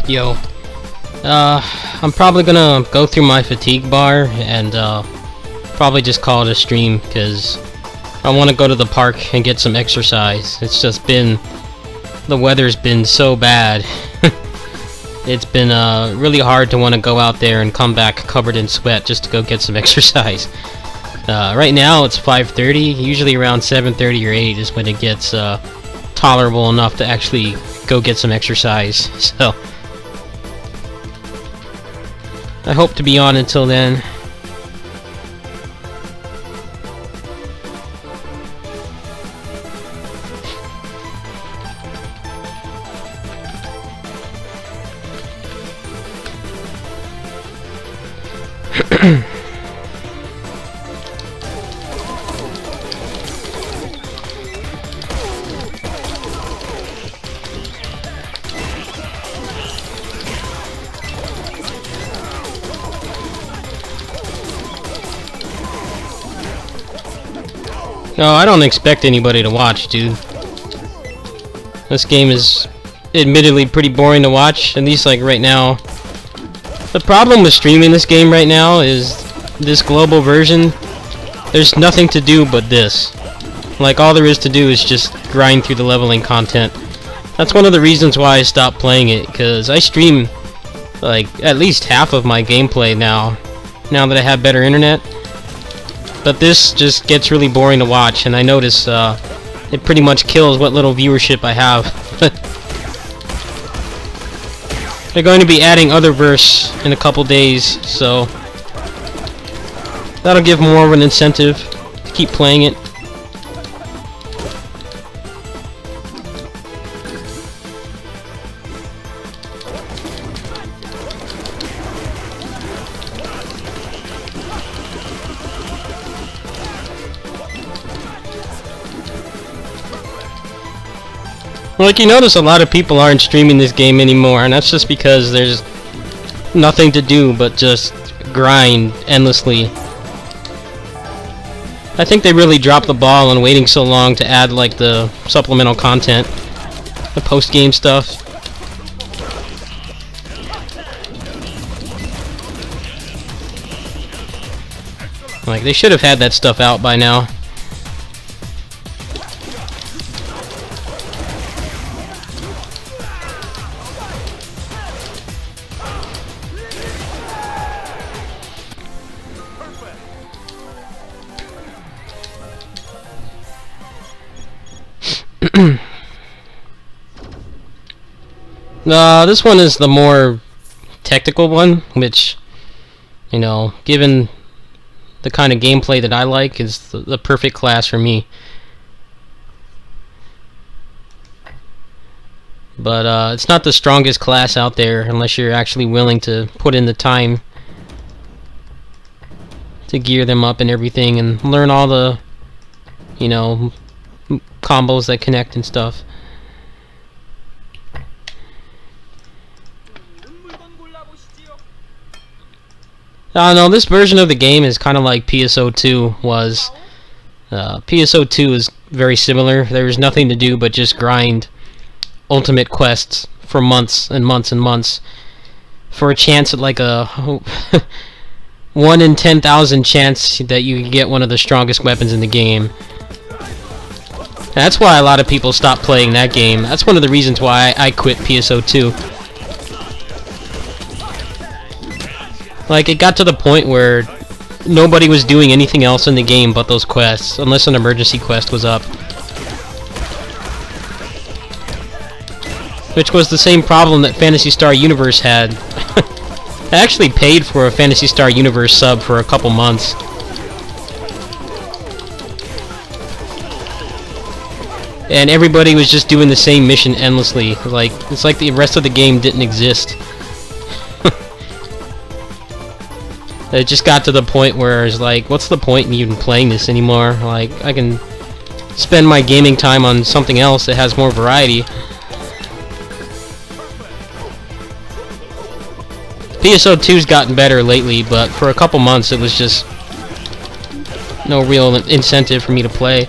Yo, I'm probably gonna go through my fatigue bar and probably just call it a stream because I want to go to the park and get some exercise. It's just been, the weather's been so bad. It's been really hard to want to go out there and come back covered in sweat just to go get some exercise. Right now it's 5:30. Usually around 7:30 or 8 is when it gets tolerable enough to actually go get some exercise. So I hope to be on until then. No, I don't expect anybody to watch, dude. This game is admittedly pretty boring to watch, at least like right now. The problem with streaming this game right now is this global version, there's nothing to do but this. Like, all there is to do is just grind through the leveling content. That's one of the reasons why I stopped playing it, because I stream like at least half of my gameplay now that I have better internet. But this just gets really boring to watch, and I notice it pretty much kills what little viewership I have. They're going to be adding Otherverse in a couple days, so that'll give more of an incentive to keep playing it. Like, you notice a lot of people aren't streaming this game anymore, and that's just because there's nothing to do but just grind endlessly. I think they really dropped the ball on waiting so long to add, like, the supplemental content, the post-game stuff. Like, they should have had that stuff out by now. This one is the more technical one, which, you know, given the kind of gameplay that I like, is the perfect class for me. But it's not the strongest class out there unless you're actually willing to put in the time to gear them up and everything and learn all the, you know, combos that connect and stuff. I don't know, this version of the game is kind of like PSO2 was. PSO2 is very similar. There was nothing to do but just grind ultimate quests for months and months and months for a chance at like a 1 in 10,000 chance that you can get one of the strongest weapons in the game. That's why a lot of people stop playing that game. That's one of the reasons why I quit PSO2. Like, it got to the point where nobody was doing anything else in the game but those quests, unless an emergency quest was up. Which was the same problem that Phantasy Star Universe had. I actually paid for a Phantasy Star Universe sub for a couple months. And everybody was just doing the same mission endlessly. Like, it's like the rest of the game didn't exist. It just got to the point where it's like, what's the point in even playing this anymore? Like, I can spend my gaming time on something else that has more variety. PSO2's gotten better lately, but for a couple months it was just no real incentive for me to play.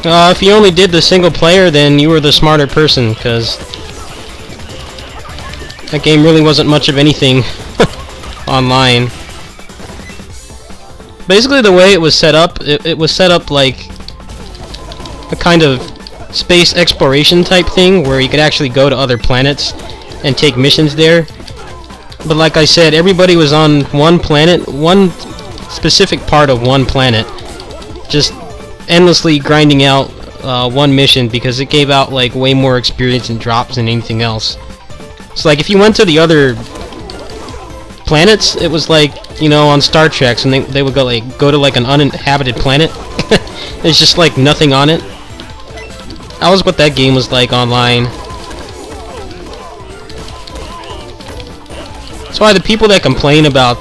If you only did the single player, then you were the smarter person, because that game really wasn't much of anything online. Basically, the way it was set up, it was set up like a kind of space exploration type thing, where you could actually go to other planets and take missions there. But like I said, everybody was on one planet, one specific part of one planet, just endlessly grinding out one mission, because it gave out like way more experience and drops than anything else. So like if you went to the other planets, it was like, you know, on Star Trek, and they would go to like an uninhabited planet. There's just like nothing on it. That was what that game was like online. That's why the people that complain about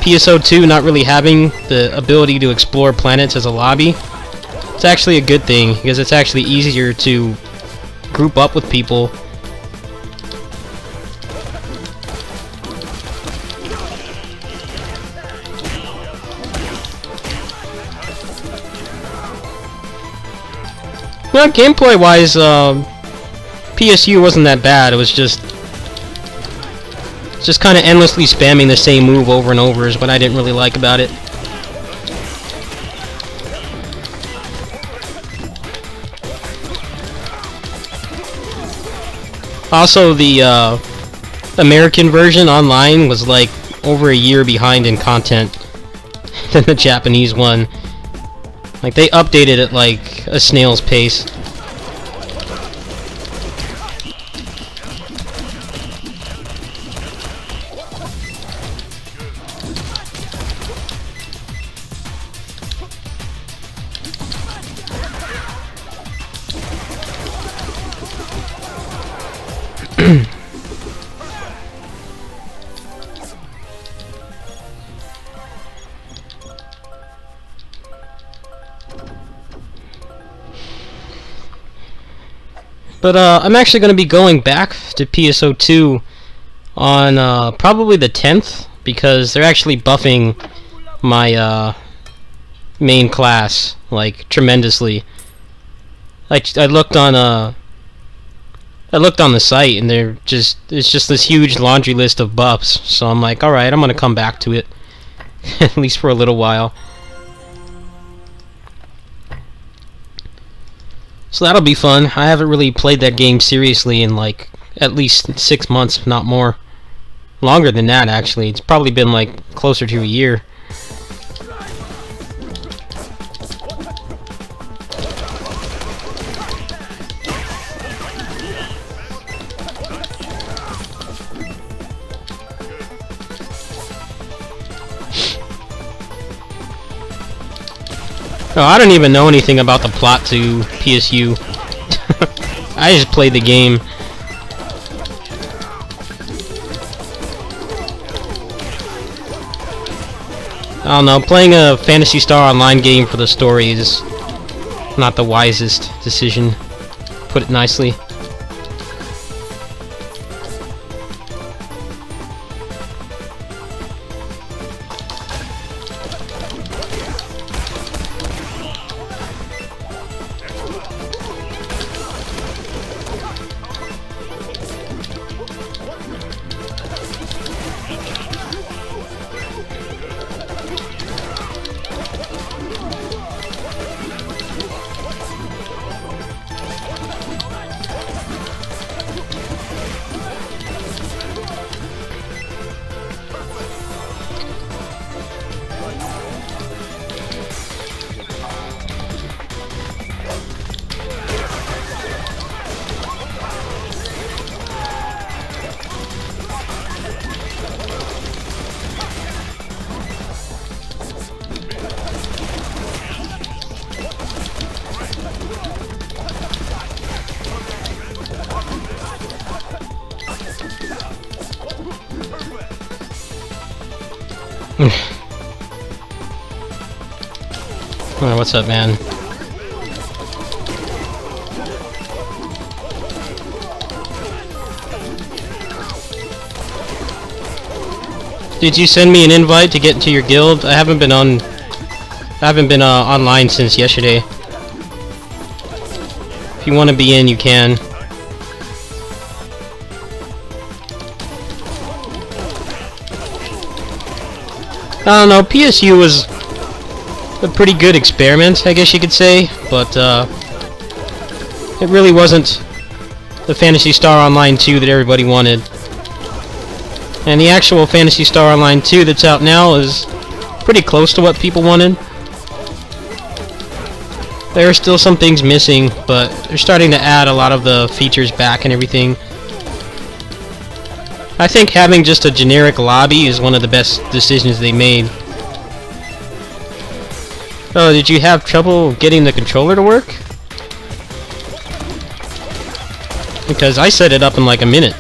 PSO2 not really having the ability to explore planets as a lobby, it's actually a good thing, because it's actually easier to group up with people. Well, gameplay-wise, PSU wasn't that bad. It was just kind of endlessly spamming the same move over and over is what I didn't really like about it. Also, the American version online was like over a year behind in content than the Japanese one. Like, they updated it like a snail's pace. But I'm actually going to be going back to PSO2 on probably the 10th, because they're actually buffing my main class like tremendously. I looked on the site, and it's just this huge laundry list of buffs. So I'm like, all right, I'm going to come back to it at least for a little while. So that'll be fun. I haven't really played that game seriously in like at least 6 months, if not more. Longer than that, actually. It's probably been like closer to a year. Oh, I don't even know anything about the plot to PSU. I just played the game. I don't know, playing a Phantasy Star Online game for the story is not the wisest decision, put it nicely. Oh, what's up, man? Did you send me an invite to get into your guild? I haven't been online since yesterday. If you want to be in, you can. I don't know, PSU was a pretty good experiment, I guess you could say, but it really wasn't the Phantasy Star Online 2 that everybody wanted. And the actual Phantasy Star Online 2 that's out now is pretty close to what people wanted. There are still some things missing, but they're starting to add a lot of the features back and everything. I think having just a generic lobby is one of the best decisions they made. Oh, did you have trouble getting the controller to work? Because I set it up in like a minute.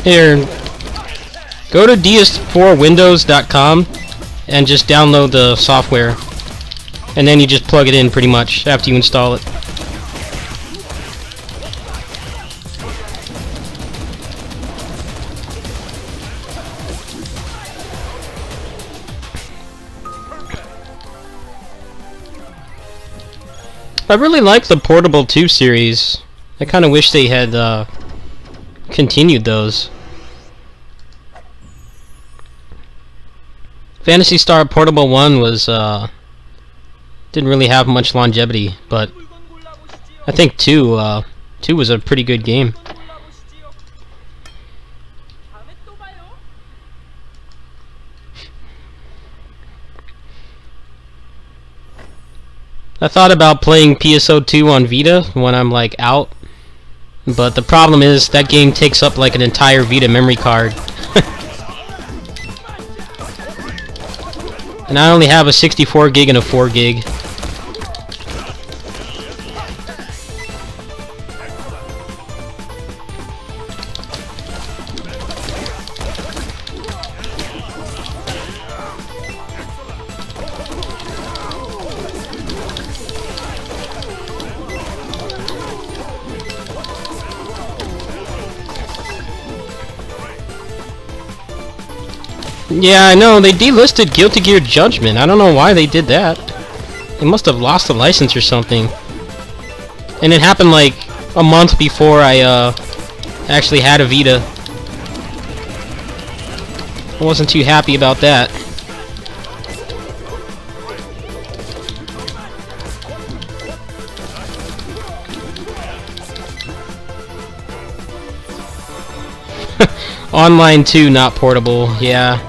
Here, go to ds4windows.com and just download the software, and then you just plug it in pretty much after you install it. I really like the Portable 2 series. I kind of wish they had continued those. Phantasy Star Portable 1 was didn't really have much longevity, but I think 2 was a pretty good game. I thought about playing PSO 2 on Vita when I'm like out, but the problem is that game takes up like an entire Vita memory card. And I only have a 64 gig and a 4 gig. Yeah, I know, they delisted Guilty Gear Judgment. I don't know why they did that. They must have lost the license or something. And it happened like a month before I actually had a Vita. I wasn't too happy about that. Online 2, not portable, yeah.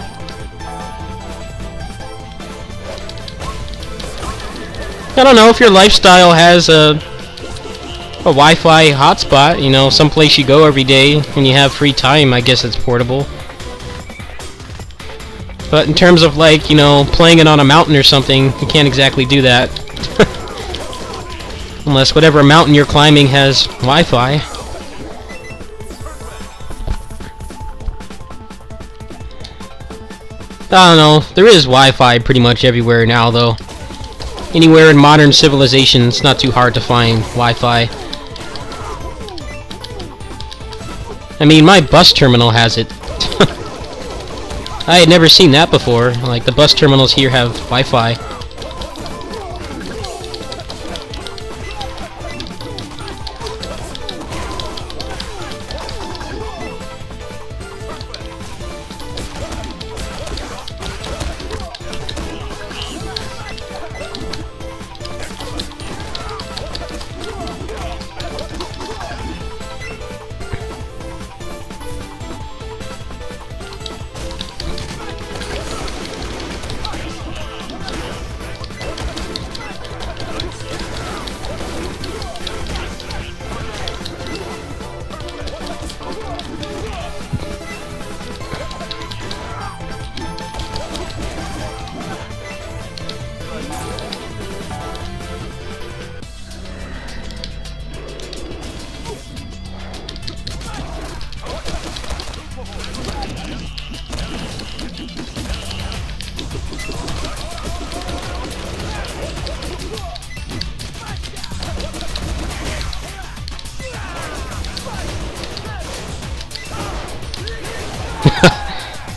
I don't know, if your lifestyle has a Wi-Fi hotspot, you know, someplace you go every day when you have free time, I guess it's portable. But in terms of like, you know, playing it on a mountain or something, you can't exactly do that. Unless whatever mountain you're climbing has Wi-Fi. I don't know, there is Wi-Fi pretty much everywhere now though. Anywhere in modern civilization, it's not too hard to find Wi-Fi. I mean, my bus terminal has it. I had never seen that before. Like, the bus terminals here have Wi-Fi.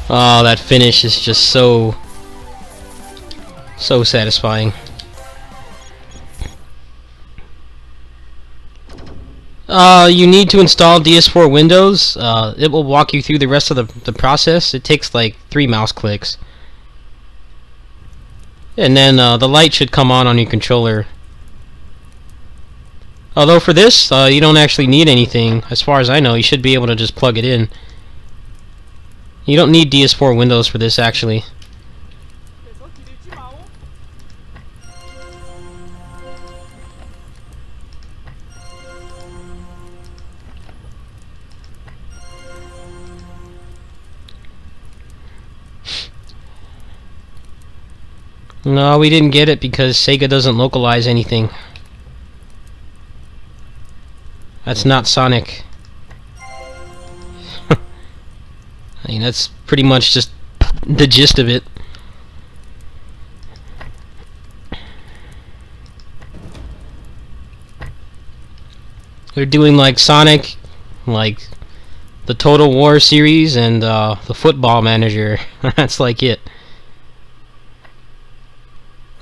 Oh, that finish is just so satisfying. You need to install DS4 Windows. It will walk you through the rest of the process. It takes like 3 mouse clicks. And then the light should come on your controller. Although for this, you don't actually need anything. As far as I know, you should be able to just plug it in. You don't need DS4 Windows for this, actually. No, we didn't get it because Sega doesn't localize anything. That's not Sonic. I mean, that's pretty much just the gist of it. They're doing like Sonic, like the Total War series, and the Football Manager. That's like it.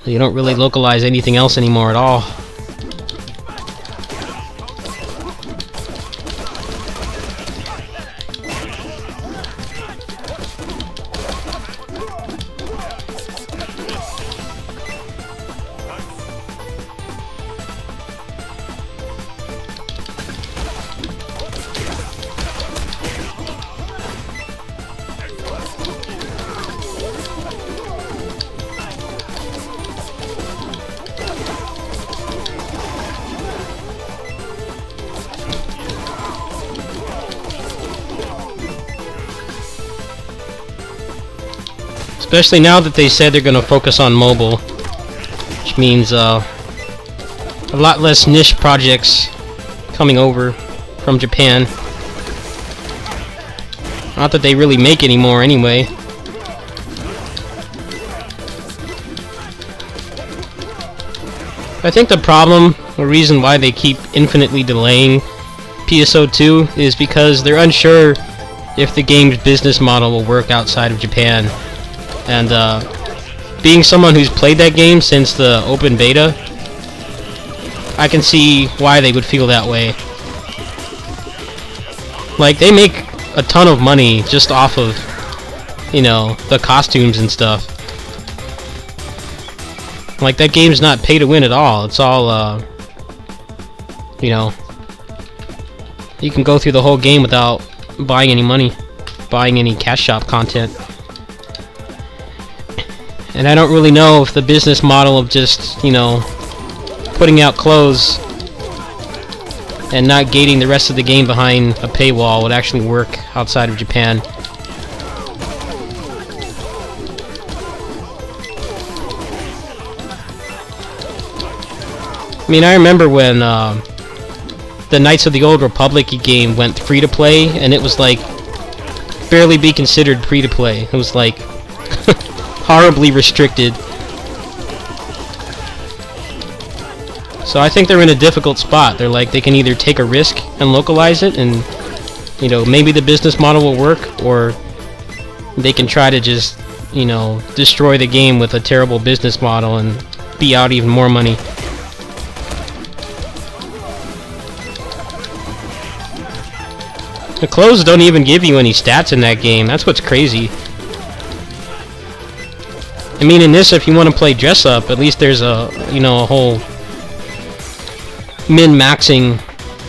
You don't really localize anything else anymore at all. Especially now that they said they're going to focus on mobile, which means a lot less niche projects coming over from Japan. Not that they really make any more anyway. I think the problem, the reason why they keep infinitely delaying PSO2 is because they're unsure if the game's business model will work outside of Japan. And being someone who's played that game since the open beta, I can see why they would feel that way. Like, they make a ton of money just off of, you know, the costumes and stuff. Like, that game's not pay to win at all. It's all, you know, you can go through the whole game without buying any money, buying any cash shop content. And I don't really know if the business model of just, you know, putting out clothes and not gating the rest of the game behind a paywall would actually work outside of Japan. I mean, I remember when the Knights of the Old Republic game went free-to-play, and it was like barely be considered free-to-play. It was like horribly restricted. So I think they're in a difficult spot. They're like, they can either take a risk and localize it, and, you know, maybe the business model will work, or they can try to just, you know, destroy the game with a terrible business model and be out even more money. The clothes don't even give you any stats in that game. That's what's crazy. I mean, in this, if you want to play dress up, at least there's a, you know, a whole min-maxing,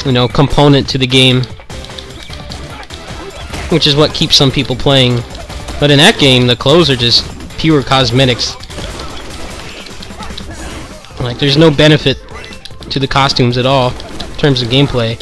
you know, component to the game, which is what keeps some people playing. But in that game, the clothes are just pure cosmetics. Like, there's no benefit to the costumes at all in terms of gameplay.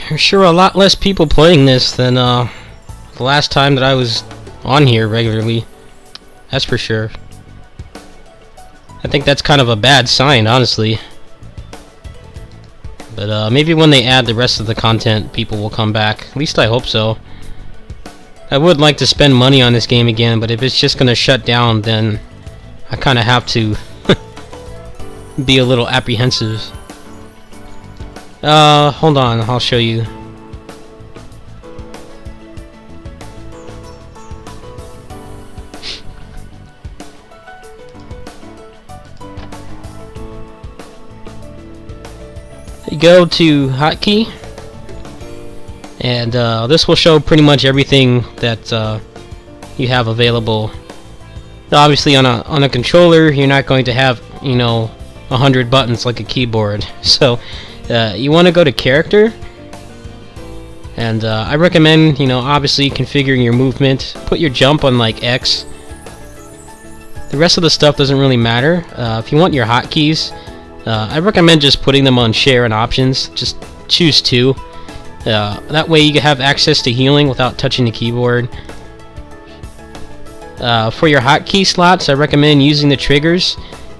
There's sure a lot less people playing this than the last time that I was on here regularly. That's for sure. I think that's kind of a bad sign, honestly. But maybe when they add the rest of the content, people will come back. At least I hope so. I would like to spend money on this game again, but if it's just gonna shut down, then I kind of have to be a little apprehensive. Hold on, I'll show you. You go to hotkey, and this will show pretty much everything that you have available. Obviously, on a controller, you're not going to have, you know, 100 buttons like a keyboard. So you want to go to character, and I recommend, you know, obviously configuring your movement. Put your jump on like X. The rest of the stuff doesn't really matter. If you want your hotkeys, I recommend just putting them on share and options. Just choose 2. That way you can have access to healing without touching the keyboard. For your hotkey slots, I recommend using the triggers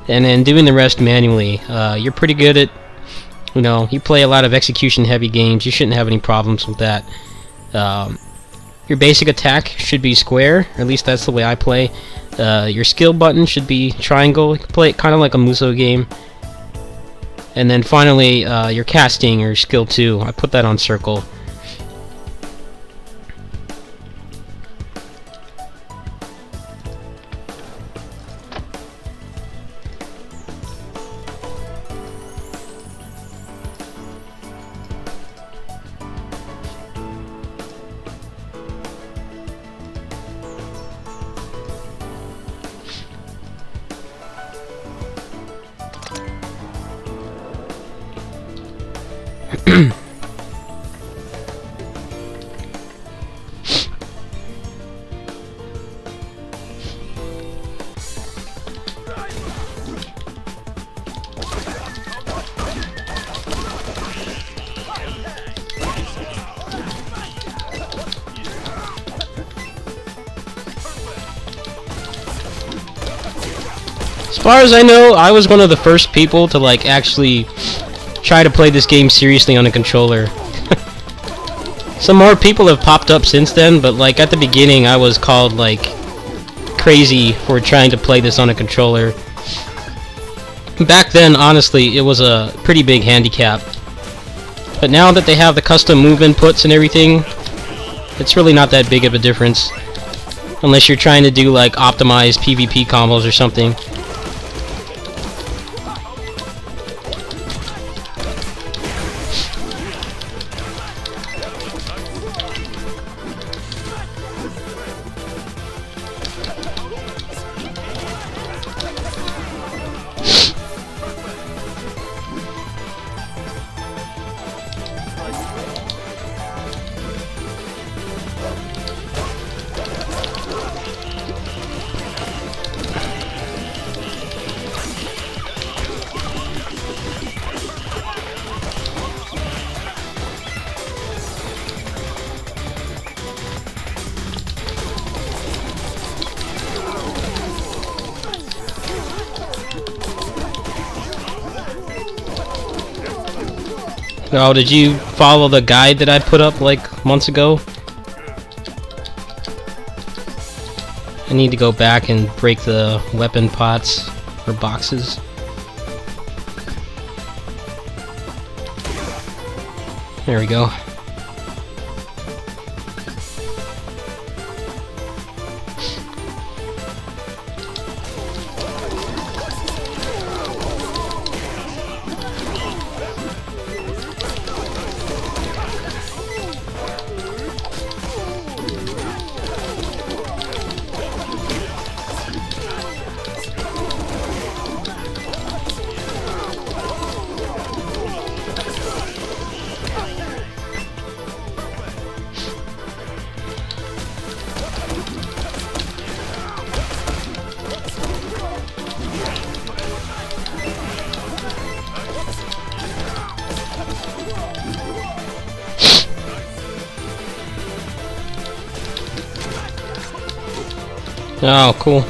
and then doing the rest manually. You're pretty good at, you know, you play a lot of execution heavy games, you shouldn't have any problems with that. Your basic attack should be square, or at least that's the way I play. Your skill button should be triangle. You can play it kind of like a Muso game. And then finally, your casting, or skill 2, I put that on circle. As far as I know, I was one of the first people to like actually try to play this game seriously on a controller. Some more people have popped up since then, but like at the beginning I was called like crazy for trying to play this on a controller. Back then, honestly, it was a pretty big handicap. But now that they have the custom move inputs and everything, it's really not that big of a difference. Unless you're trying to do like optimized PvP combos or something. Oh, did you follow the guide that I put up like months ago? I need to go back and break the weapon pots or boxes. There we go. Oh, cool.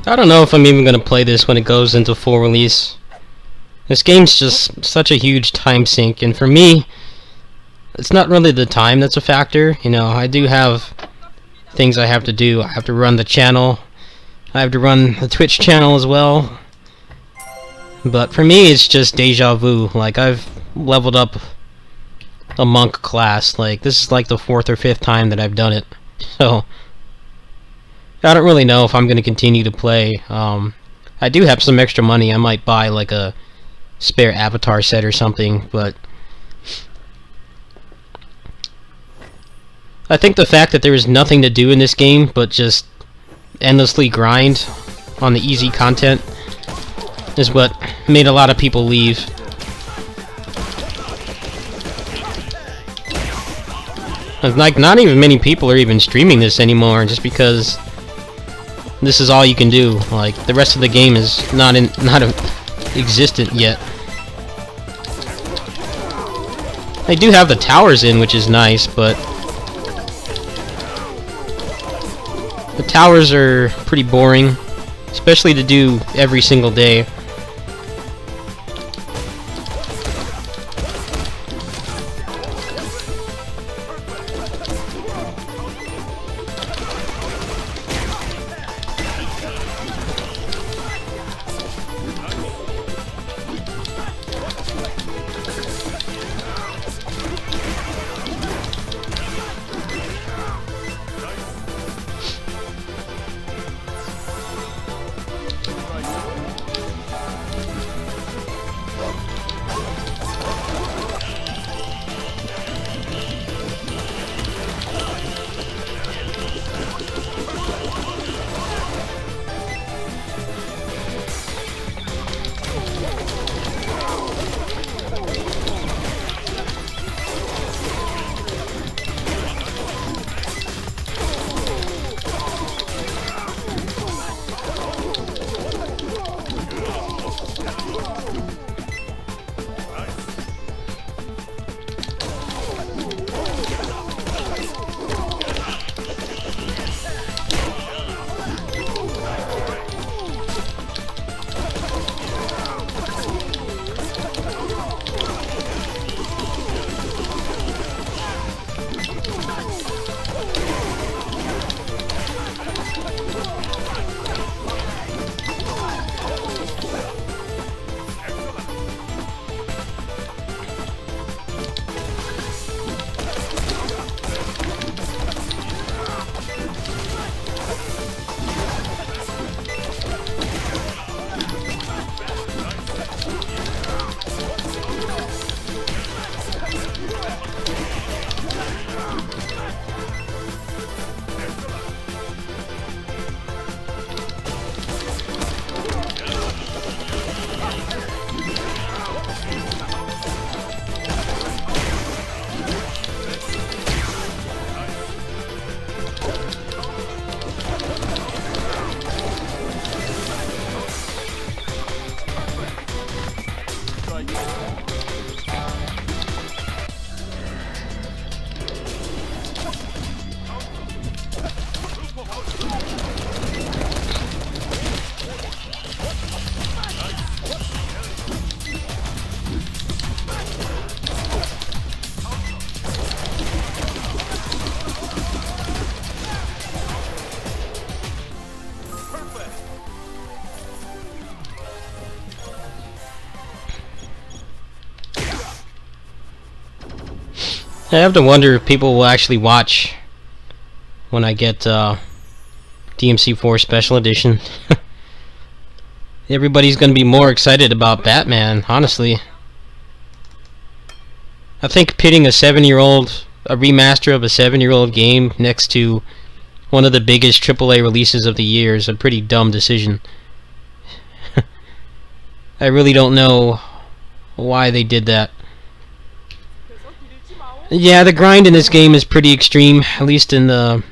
I don't know if I'm even gonna play this when it goes into full release. This game's just such a huge time sink, and for me, it's not really the time that's a factor. You know, I do have things I have to do. I have to run the channel. I have to run the Twitch channel as well. But for me, it's just deja vu. Like, I've leveled up a monk class. Like, this is like the 4th or 5th time that I've done it. So I don't really know if I'm going to continue to play. I do have some extra money. I might buy like a spare avatar set or something, but I think the fact that there is nothing to do in this game but just endlessly grind on the easy content is what made a lot of people leave. Like, not even many people are even streaming this anymore, just because this is all you can do. Like, the rest of the game is not existent yet. They do have the towers in, which is nice, but the towers are pretty boring, especially to do every single day. I have to wonder if people will actually watch when I get DMC4 Special Edition. Everybody's going to be more excited about Batman, honestly. I think pitting a remaster of a 7-year-old game next to one of the biggest AAA releases of the year is a pretty dumb decision. I really don't know why they did that. Yeah, the grind in this game is pretty extreme, at least in the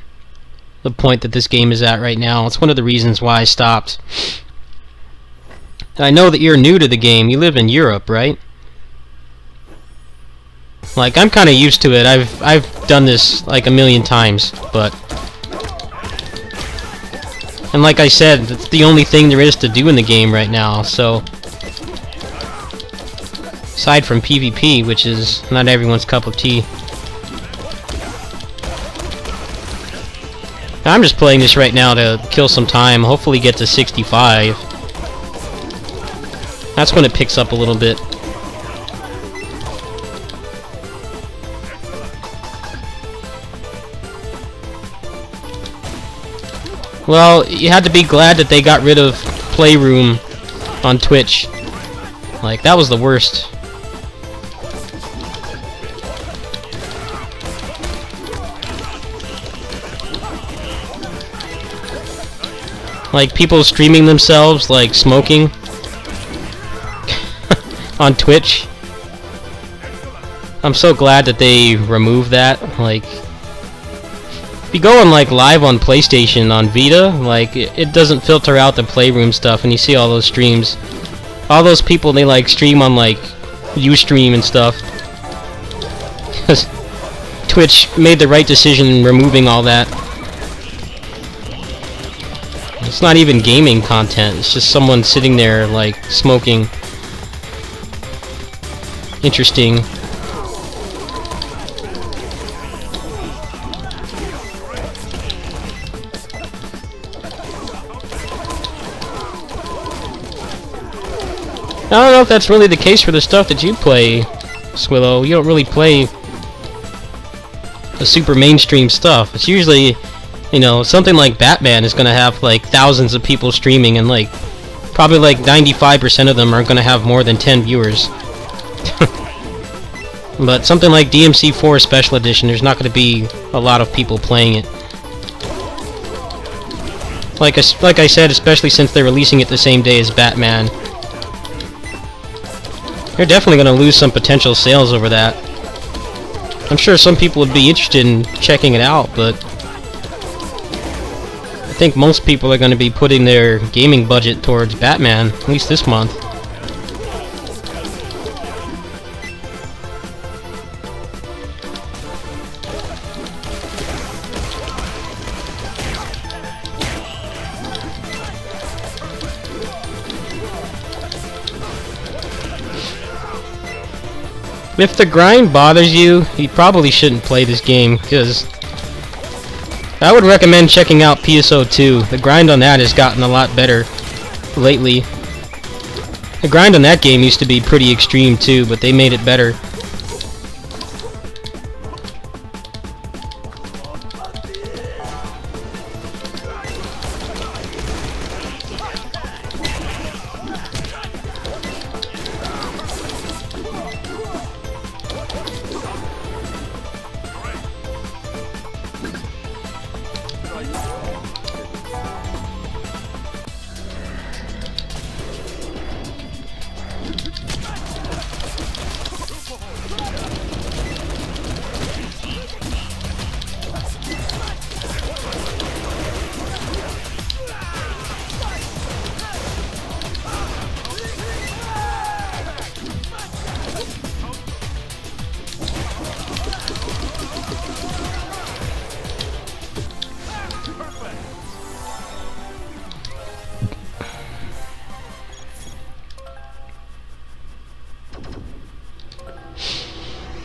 point that this game is at right now. It's one of the reasons why I stopped. I know that you're new to the game. You live in Europe, right? Like, I'm kind of used to it. I've done this like a million times, but... And like I said, it's the only thing there is to do in the game right now, so... Aside from PvP, which is not everyone's cup of tea. I'm just playing this right now to kill some time, hopefully get to 65. That's when it picks up a little bit. Well, you had to be glad that they got rid of Playroom on Twitch. Like, that was the worst. Like, people streaming themselves, like, smoking on Twitch. I'm so glad that they removed that. Like, if you go on, like, live on PlayStation, on Vita, like, it doesn't filter out the Playroom stuff, and you see all those streams. All those people, they, like, stream on, like, Ustream and stuff. Twitch made the right decision in removing all that. It's not even gaming content, it's just someone sitting there, like, smoking. Interesting. I don't know if that's really the case for the stuff that you play, Swillow. You don't really play the super mainstream stuff. It's usually, you know, something like Batman is going to have like thousands of people streaming, and like probably like 95% of them are going to have more than 10 viewers. But something like DMC4 Special Edition, there's not going to be a lot of people playing it. Like I said, especially since they're releasing it the same day as Batman. They're definitely going to lose some potential sales over that. I'm sure some people would be interested in checking it out, but I think most people are going to be putting their gaming budget towards Batman, at least this month. If the grind bothers you, you probably shouldn't play this game, because I would recommend checking out PSO2. The grind on that has gotten a lot better lately. The grind on that game used to be pretty extreme too, but they made it better.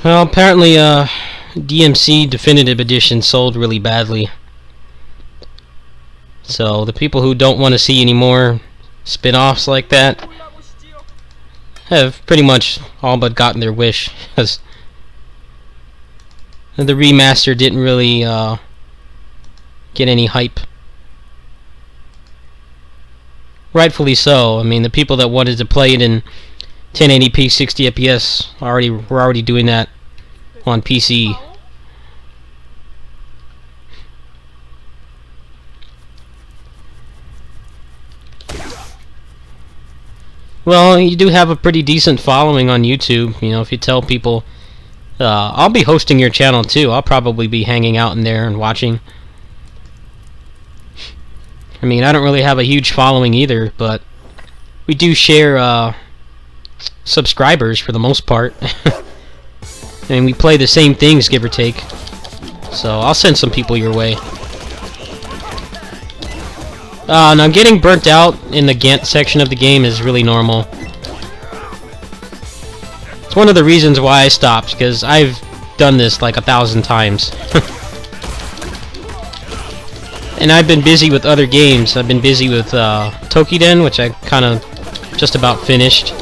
Well, apparently, DMC Definitive Edition sold really badly. So, the people who don't want to see any more spin-offs like that have pretty much all but gotten their wish. 'Cause the remaster didn't really get any hype. Rightfully so. I mean, the people that wanted to play it in 1080p 60 FPS were already doing that on PC. Well, you do have a pretty decent following on YouTube. You know, if you tell people, I'll be hosting your channel too. I'll probably be hanging out in there and watching. I mean, I don't really have a huge following either, but we do share subscribers for the most part. And we play the same things, give or take. So I'll send some people your way. Now getting burnt out in the Gantt section of the game is really normal. It's one of the reasons why I stopped, because I've done this like 1,000 times. And I've been busy with other games. I've been busy with Tokiden, which I kind of just about finished.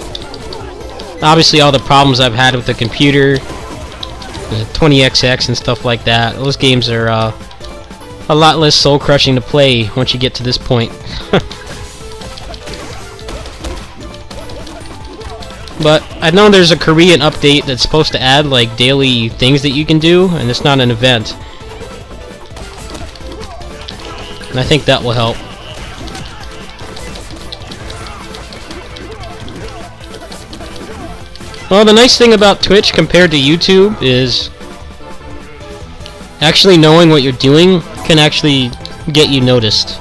Obviously all the problems I've had with the computer, the 20XX and stuff like that, those games are a lot less soul-crushing to play once you get to this point. But I know there's a Korean update that's supposed to add like daily things that you can do, and it's not an event. And I think that will help. Well, the nice thing about Twitch compared to YouTube is actually knowing what you're doing can actually get you noticed.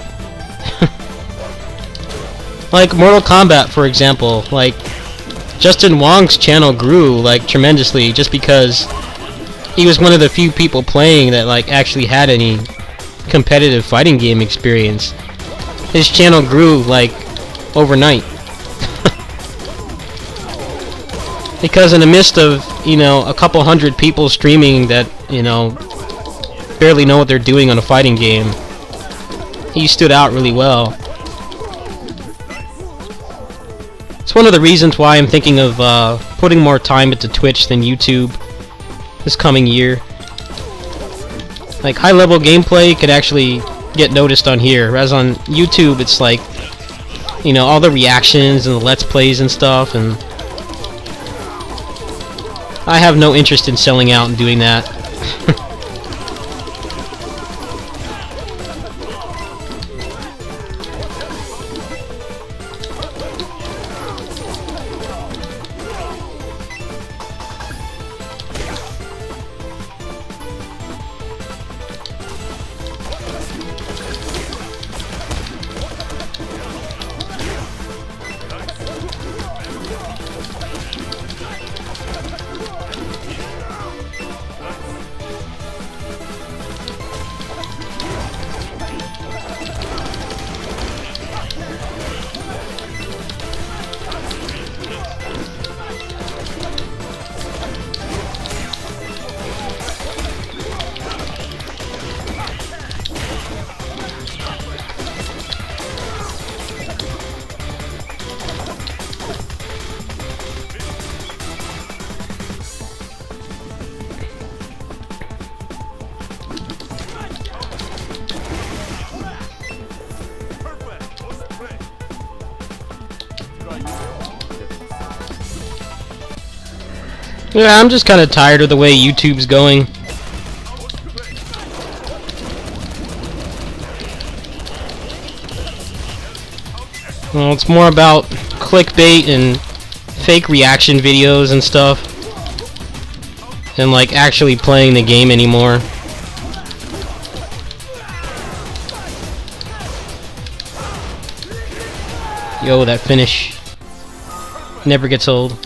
Like Mortal Kombat, for example, like Justin Wong's channel grew like tremendously just because he was one of the few people playing that like actually had any competitive fighting game experience. His channel grew like overnight. Because in the midst of, you know, a couple hundred people streaming that, you know, barely know what they're doing on a fighting game, he stood out really well. It's one of the reasons why I'm thinking of putting more time into Twitch than YouTube this coming year. Like, high-level gameplay could actually get noticed on here, whereas on YouTube it's like, you know, all the reactions and the Let's Plays and stuff, and I have no interest in selling out and doing that. Yeah, I'm just kind of tired of the way YouTube's going. Well, it's more about clickbait and fake reaction videos and stuff than like actually playing the game anymore. Yo, that finish never gets old.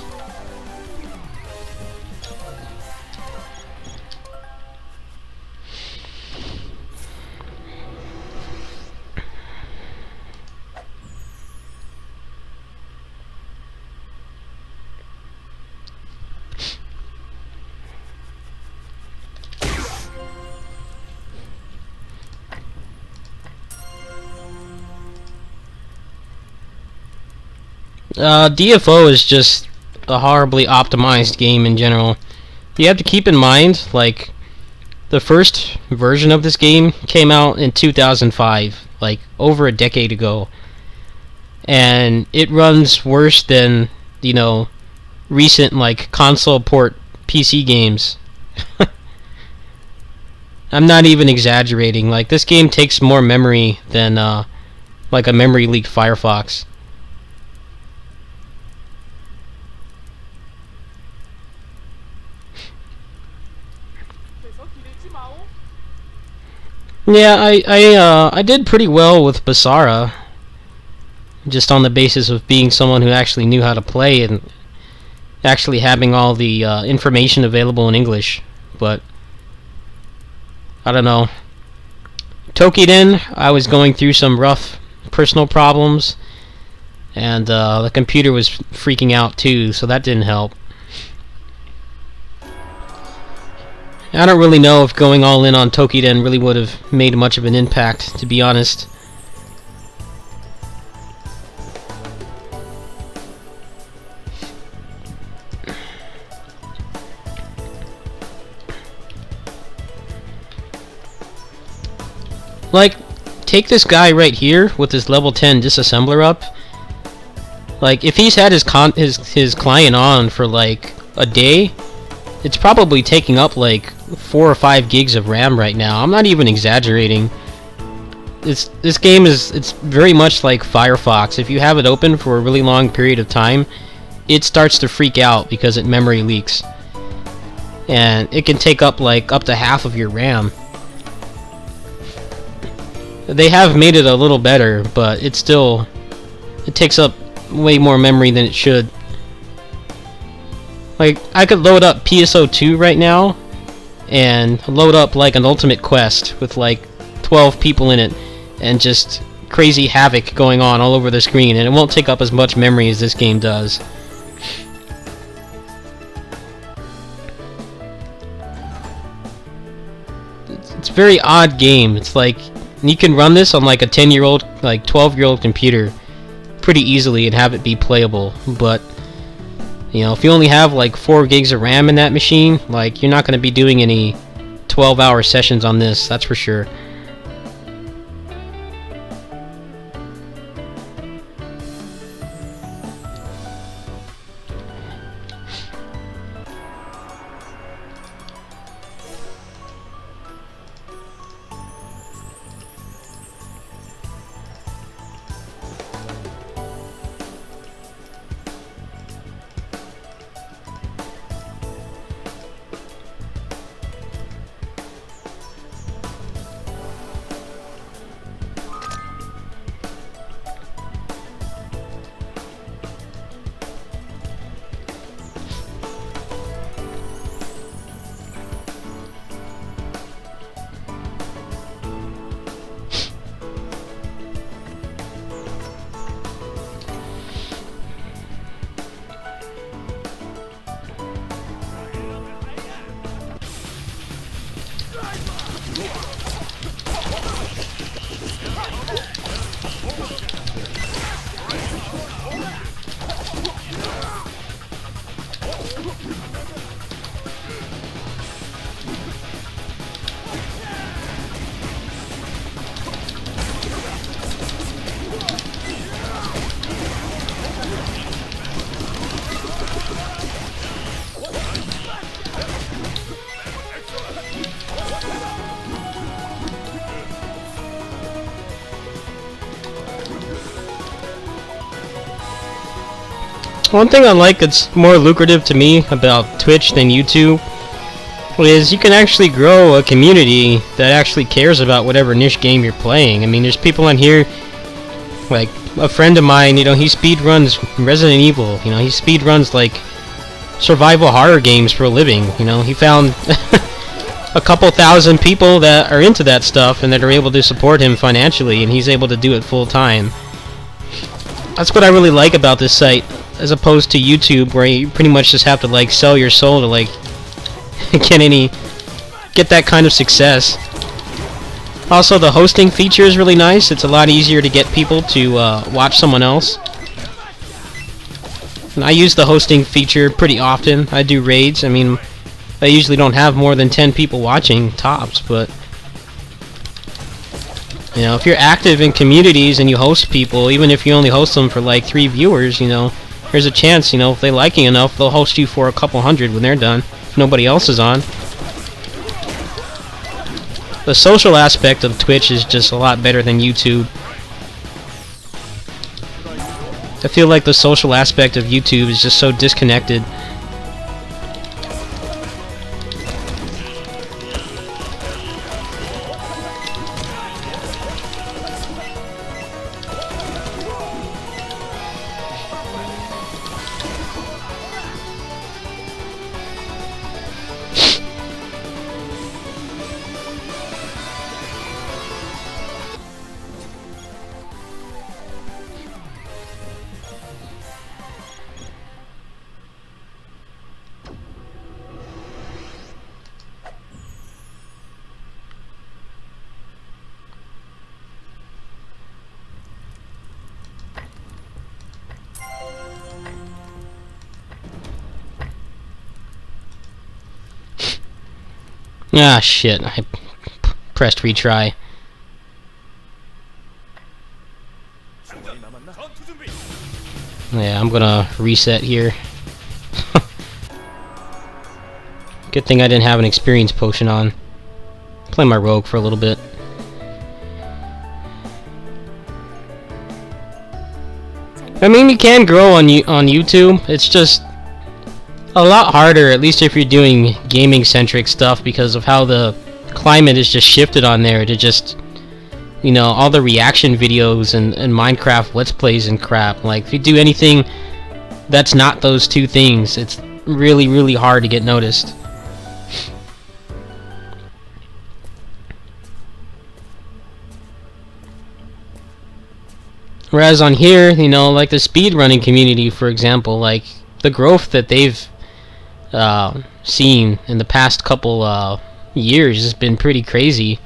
DFO is just a horribly optimized game in general. You have to keep in mind, like, The first version of this game came out in 2005, like over a decade ago. And it runs worse than, you know, recent like console port PC games. I'm not even exaggerating. Like, this game takes more memory than like a memory leaked Firefox. Yeah, I did pretty well with Basara, just on the basis of being someone who actually knew how to play and actually having all the information available in English. But I don't know. Tokiden, I was going through some rough personal problems, and the computer was freaking out too, so that didn't help. I don't really know if going all in on Tokiden really would have made much of an impact, to be honest. Like, take this guy right here with his level 10 disassembler up. Like, if he's had his client on for like a day, it's probably taking up like 4 or 5 gigs of RAM right now. I'm not even exaggerating. This game it's very much like Firefox. If you have it open for a really long period of time, it starts to freak out because it memory leaks. And it can take up like up to half of your RAM. They have made it a little better, but it takes up way more memory than it should. Like, I could load up PSO2 right now and load up like an Ultimate Quest with like 12 people in it and just crazy havoc going on all over the screen, and it won't take up as much memory as this game does. It's a very odd game. It's like you can run this on like a 10-year-old, like 12-year-old computer pretty easily and have it be playable, but you know, if you only have like 4 gigs of RAM in that machine, like, you're not going to be doing any 12-hour sessions on this, that's for sure. One thing I like that's more lucrative to me about Twitch than YouTube is you can actually grow a community that actually cares about whatever niche game you're playing. I mean, there's people on here, like a friend of mine, you know, he speedruns Resident Evil, you know, he speedruns like survival horror games for a living, you know. He found a couple thousand people that are into that stuff and that are able to support him financially, and he's able to do it full time. That's what I really like about this site, as opposed to YouTube, where you pretty much just have to like sell your soul to like get that kind of success. Also, the hosting feature is really nice. It's a lot easier to get people to watch someone else. And I use the hosting feature pretty often. I do raids. I mean, I usually don't have more than 10 people watching tops, but you know, if you're active in communities and you host people, even if you only host them for like 3 viewers, you know, there's a chance, you know, if they like you enough, they'll host you for a couple hundred when they're done, if nobody else is on. The social aspect of Twitch is just a lot better than YouTube. I feel like the social aspect of YouTube is just so disconnected. Ah, shit. I pressed retry. Yeah, I'm gonna reset here. Good thing I didn't have an experience potion on. Play my rogue for a little bit. I mean, you can grow on YouTube. It's just a lot harder, at least if you're doing gaming-centric stuff, because of how the climate is just shifted on there to just, you know, all the reaction videos and Minecraft Let's Plays and crap. Like, if you do anything that's not those two things, it's really, really hard to get noticed. Whereas on here, you know, like the speedrunning community, for example, like, the growth that they've seen in the past couple years has been pretty crazy.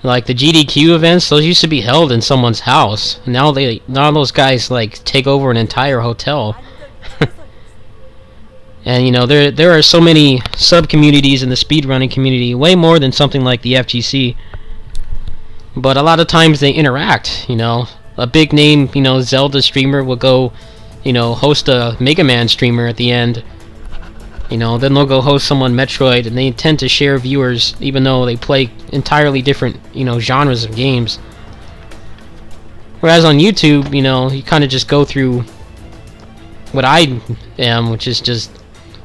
Like the GDQ events, those used to be held in someone's house. Now those guys like take over an entire hotel. And you know, there are so many sub communities in the speedrunning community, way more than something like the FGC. But a lot of times they interact. You know, a big name, you know, Zelda streamer will go, you know, host a Mega Man streamer at the end. You know, then they'll go host someone Metroid, and they tend to share viewers, even though they play entirely different, you know, genres of games. Whereas on YouTube, you know, you kind of just go through what I am, which is just,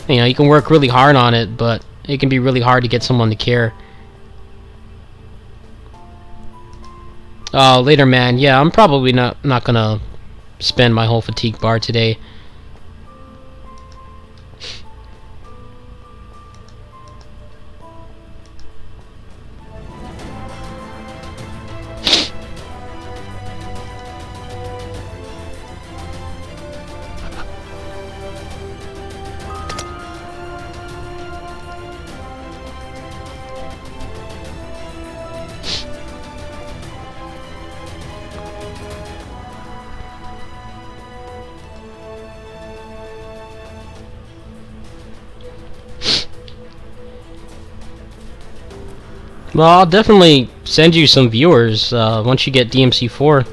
you know, you can work really hard on it, but it can be really hard to get someone to care. Oh, later, man. Yeah, I'm probably not gonna spend my whole fatigue bar today. Well, I'll definitely send you some viewers once you get DMC4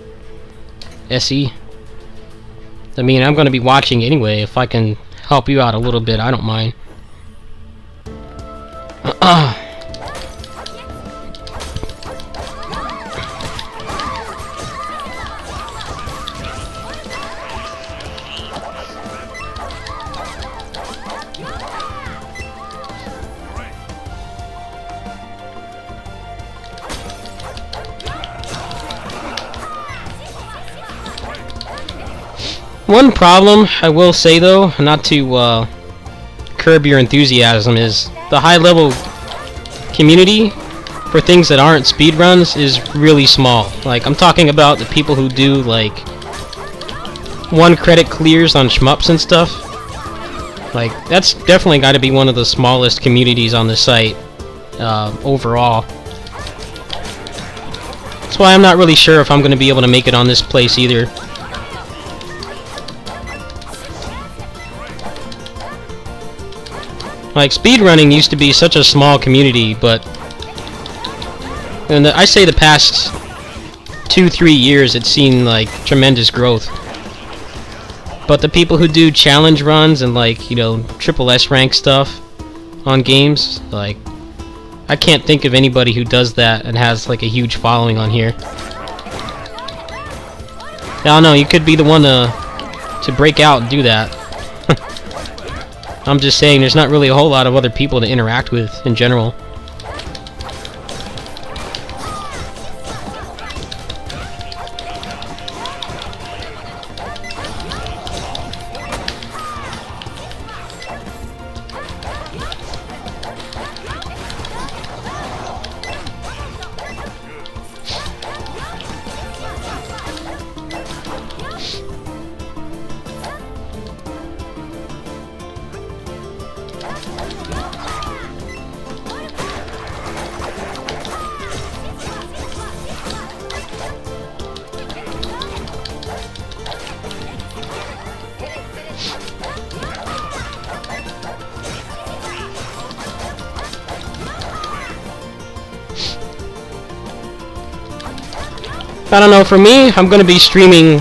SE. I mean, I'm going to be watching anyway. If I can help you out a little bit, I don't mind. One problem, I will say though, not to curb your enthusiasm, is the high-level community for things that aren't speedruns is really small. Like, I'm talking about the people who do, like, 1 credit clears on shmups and stuff. Like, that's definitely got to be one of the smallest communities on the site, overall. That's why I'm not really sure if I'm going to be able to make it on this place either. Like, speedrunning used to be such a small community, but I say the past 2-3 years it's seen like tremendous growth. But the people who do challenge runs and like, you know, triple S rank stuff on games, like, I can't think of anybody who does that and has like a huge following on here. I don't know, you could be the one to break out and do that. I'm just saying there's not really a whole lot of other people to interact with in general. I don't know, for me, I'm going to be streaming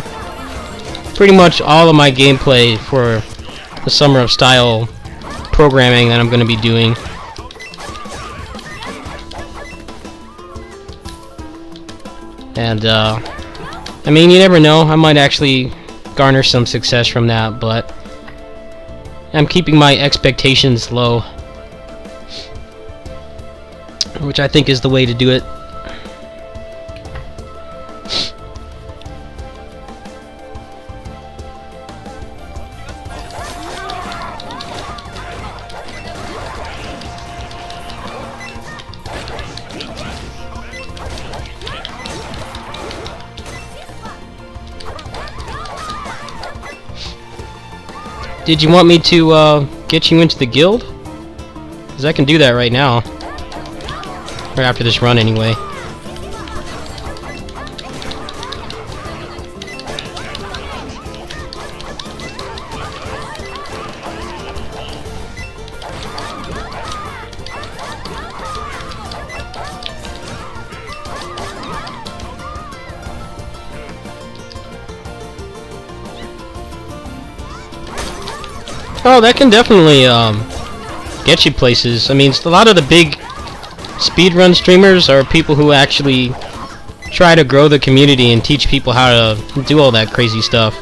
pretty much all of my gameplay for the Summer of Style programming that I'm going to be doing. And, I mean, you never know, I might actually garner some success from that, but I'm keeping my expectations low, which I think is the way to do it. Did you want me to get you into the guild? Because I can do that right now. Or after this run, anyway. Oh, that can definitely get you places. I mean, a lot of the big speedrun streamers are people who actually try to grow the community and teach people how to do all that crazy stuff.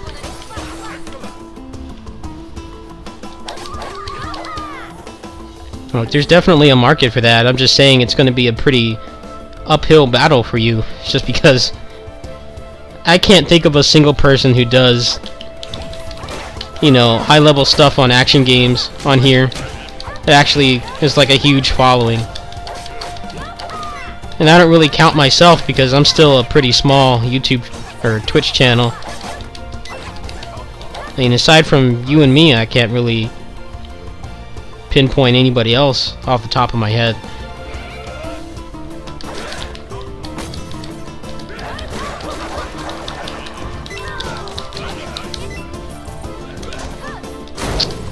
Well, there's definitely a market for that. I'm just saying it's going to be a pretty uphill battle for you, just because I can't think of a single person who does, you know, high-level stuff on action games on here that actually is like a huge following. And I don't really count myself because I'm still a pretty small YouTube or Twitch channel. I mean, aside from you and me, I can't really pinpoint anybody else off the top of my head.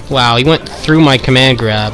Wow, he went through my command grab.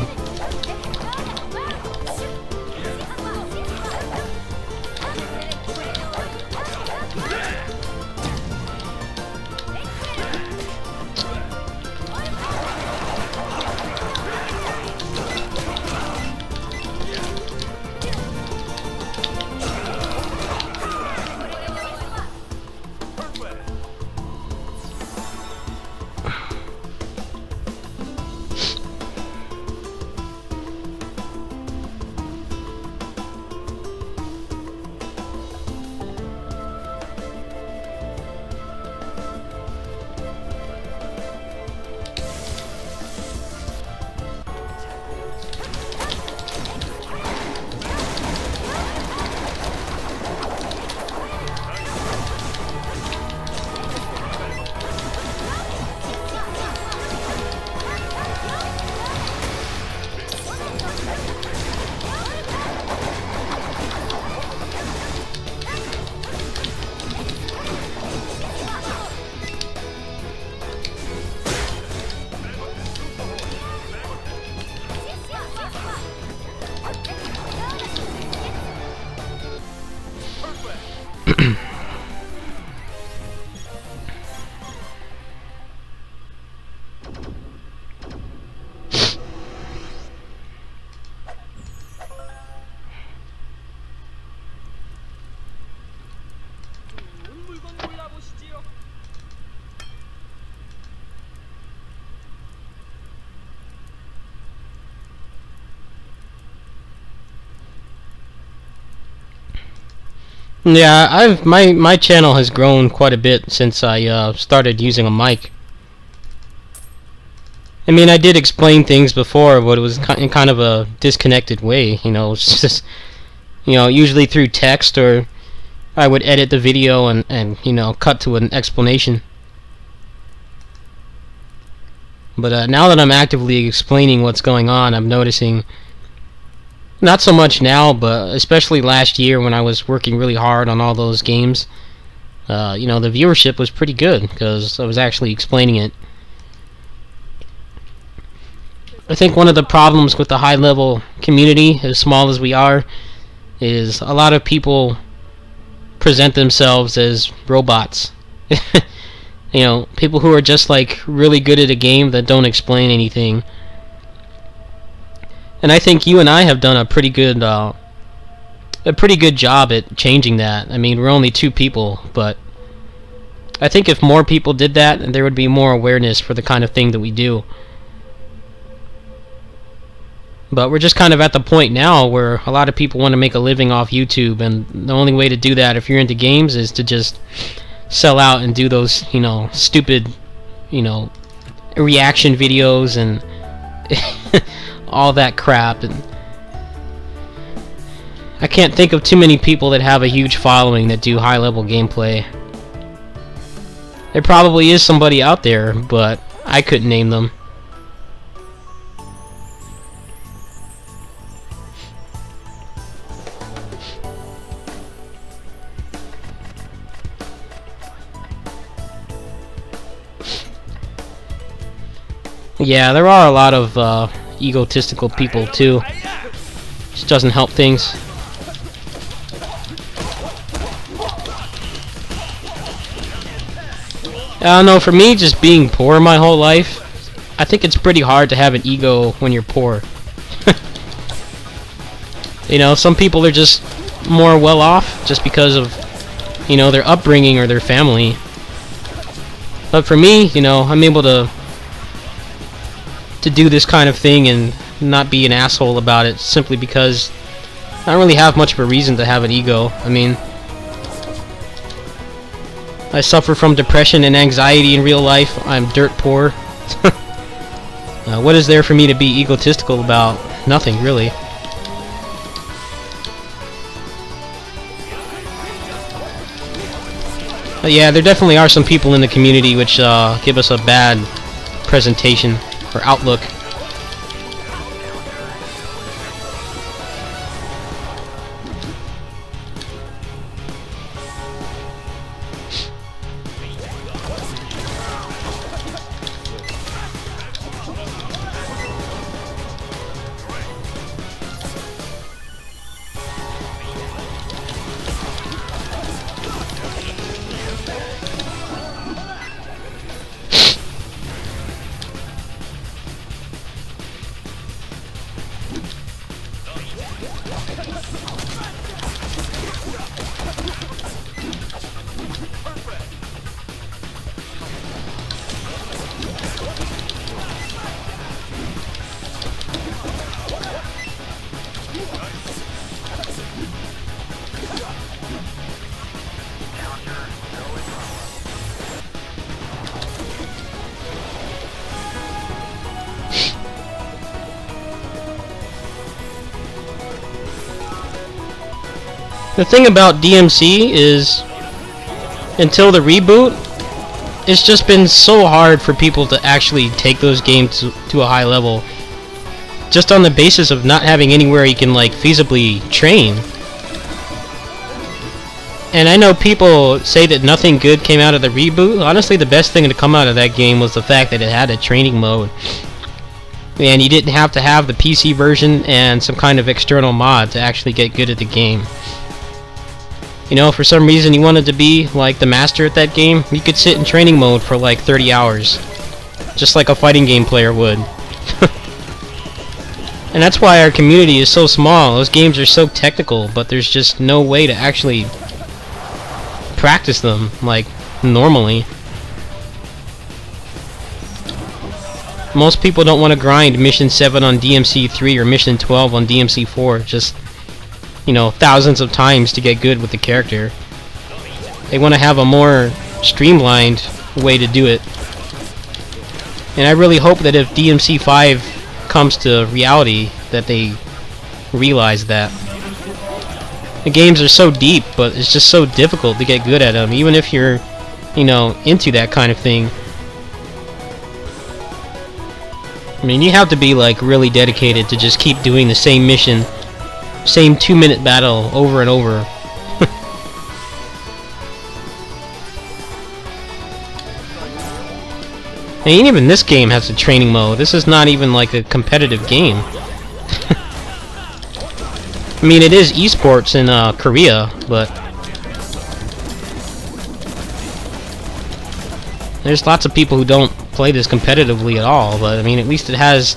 Yeah, my channel has grown quite a bit since I started using a mic. I mean, I did explain things before, but it was in kind of a disconnected way. You know, it's just, you know, usually through text, or I would edit the video and you know, cut to an explanation. But now that I'm actively explaining what's going on, I'm noticing, not so much now, but especially last year when I was working really hard on all those games, you know, the viewership was pretty good because I was actually explaining it. I think one of the problems with the high-level community, as small as we are, is a lot of people present themselves as robots. You know, people who are just like really good at a game that don't explain anything. And I think you and I have done a pretty good job at changing that. I mean, we're only two people, but I think if more people did that, there would be more awareness for the kind of thing that we do. But we're just kind of at the point now where a lot of people want to make a living off YouTube, and the only way to do that if you're into games is to just sell out and do those, you know, stupid, you know, reaction videos and all that crap. And I can't think of too many people that have a huge following that do high-level gameplay. There probably is somebody out there, but I couldn't name them. Yeah, there are a lot of egotistical people too. Just doesn't help things. I don't know, for me, just being poor my whole life, I think it's pretty hard to have an ego when you're poor. You know, some people are just more well off just because of, you know, their upbringing or their family. But for me, you know, I'm able to do this kind of thing and not be an asshole about it simply because I don't really have much of a reason to have an ego. I mean, I suffer from depression and anxiety in real life. I'm dirt poor. What is there for me to be egotistical about? Nothing, really. But yeah, there definitely are some people in the community which give us a bad presentation or outlook. The thing about DMC is, until the reboot, it's just been so hard for people to actually take those games to a high level, just on the basis of not having anywhere you can like feasibly train. And I know people say that nothing good came out of the reboot. Honestly, the best thing to come out of that game was the fact that it had a training mode. And you didn't have to have the PC version and some kind of external mod to actually get good at the game. You know, for some reason you wanted to be like the master at that game, you could sit in training mode for like 30 hours. Just like a fighting game player would. And that's why our community is so small. Those games are so technical, but there's just no way to actually practice them like normally. Most people don't want to grind Mission 7 on DMC 3 or Mission 12 on DMC 4. Just you know, thousands of times to get good with the character. They want to have a more streamlined way to do it. And I really hope that if DMC5 comes to reality, that they realize that. The games are so deep, but it's just so difficult to get good at them, even if you're, you know, into that kind of thing. I mean, you have to be, like, really dedicated to just keep doing the same mission, same 2-minute battle over and over. And even this game has a training mode. This is not even like a competitive game. I mean, it is esports in Korea, but there's lots of people who don't play this competitively at all. But I mean, at least it has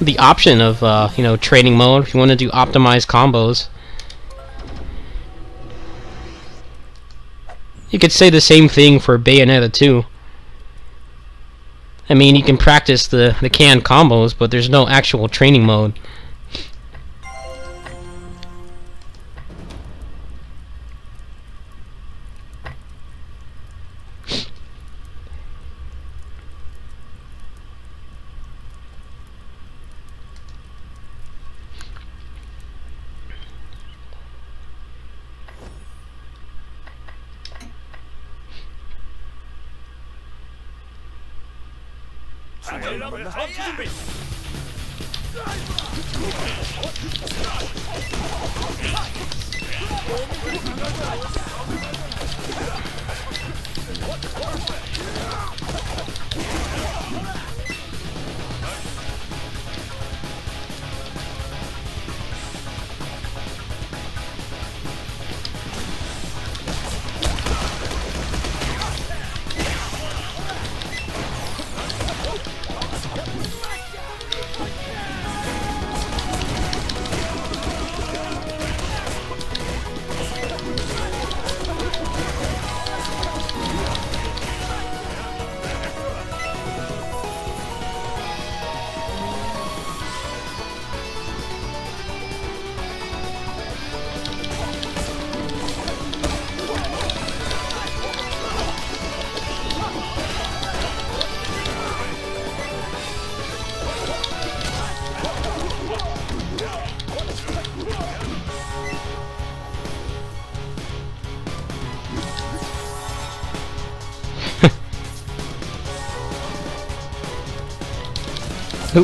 the option of you know, training mode if you want to do optimized combos. You could say the same thing for Bayonetta 2. I mean, you can practice the canned combos, but there's no actual training mode.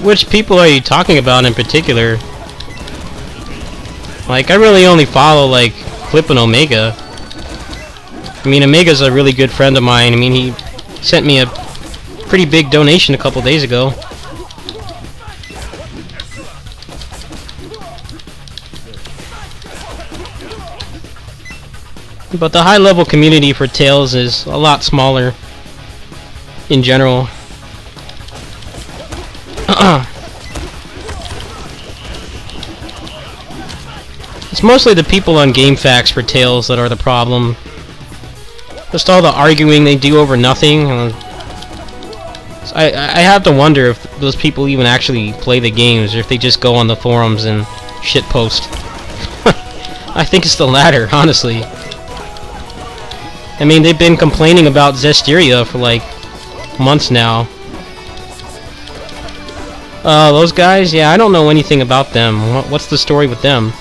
Which people are you talking about in particular? Like, I really only follow, like, Clip and Omega. I mean, Omega's a really good friend of mine. I mean, he sent me a pretty big donation a couple days ago. But the high-level community for Tales is a lot smaller in general. It's mostly the people on GameFAQs for Tales that are the problem. Just all the arguing they do over nothing. I have to wonder if those people even actually play the games, or if they just go on the forums and shitpost. I think it's the latter, honestly. I mean, they've been complaining about Zestiria for like months now. Those guys? Yeah, I don't know anything about them. What's the story with them?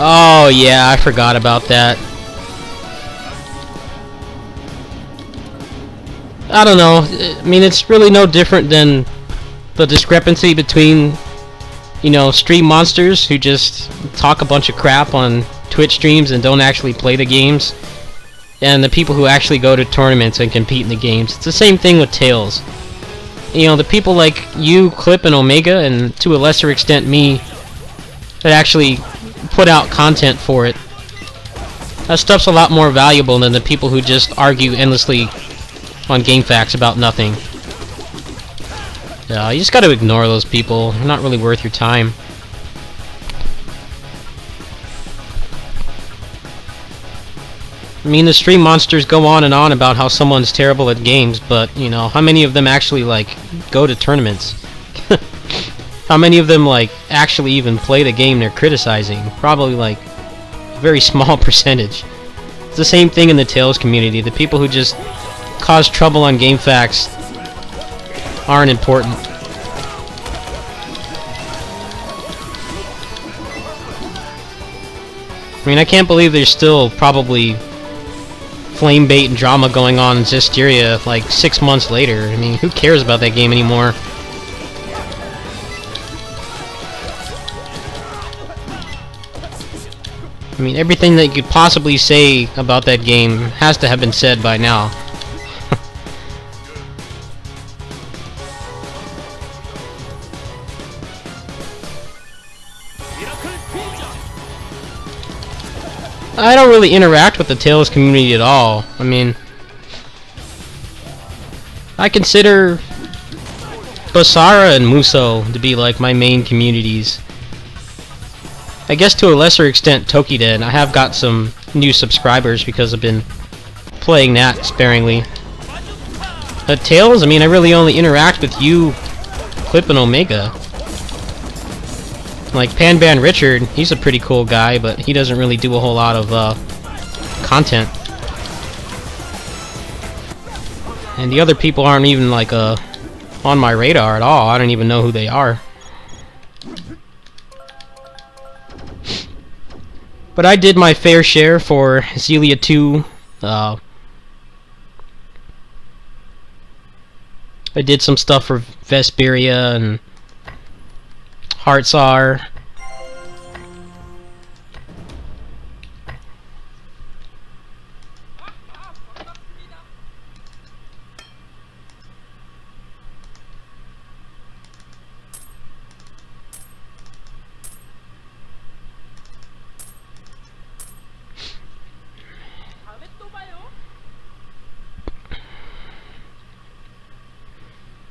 Oh yeah, I forgot about that. I don't know. I mean, it's really no different than the discrepancy between, you know, stream monsters who just talk a bunch of crap on Twitch streams and don't actually play the games, and the people who actually go to tournaments and compete in the games. It's the same thing with Tails. You know, the people like you, Clip, and Omega, and to a lesser extent me, that actually put out content for it. That stuff's a lot more valuable than the people who just argue endlessly on GameFAQs about nothing. Yeah, you just gotta ignore those people. They're not really worth your time. I mean, the stream monsters go on and on about how someone's terrible at games, but, you know, how many of them actually, like, go to tournaments? How many of them, like, actually even play the game they're criticizing? Probably, like, a very small percentage. It's the same thing in the Tails community. The people who just cause trouble on GameFAQs aren't important. I mean, I can't believe there's still probably flame bait and drama going on in Zestiria like 6 months later. I mean, who cares about that game anymore? I mean, everything that you could possibly say about that game has to have been said by now. I don't really interact with the Tails community at all. I mean, I consider Basara and Muso to be like my main communities. I guess to a lesser extent Tokiden. I have got some new subscribers because I've been playing that sparingly. But Tails, I mean, I really only interact with you, Clip, and Omega. Like Panban Richard, he's a pretty cool guy, but he doesn't really do a whole lot of content. And the other people aren't even like on my radar at all. I don't even know who they are. But I did my fair share for Xillia 2. I did some stuff for Vesperia and Heartsar.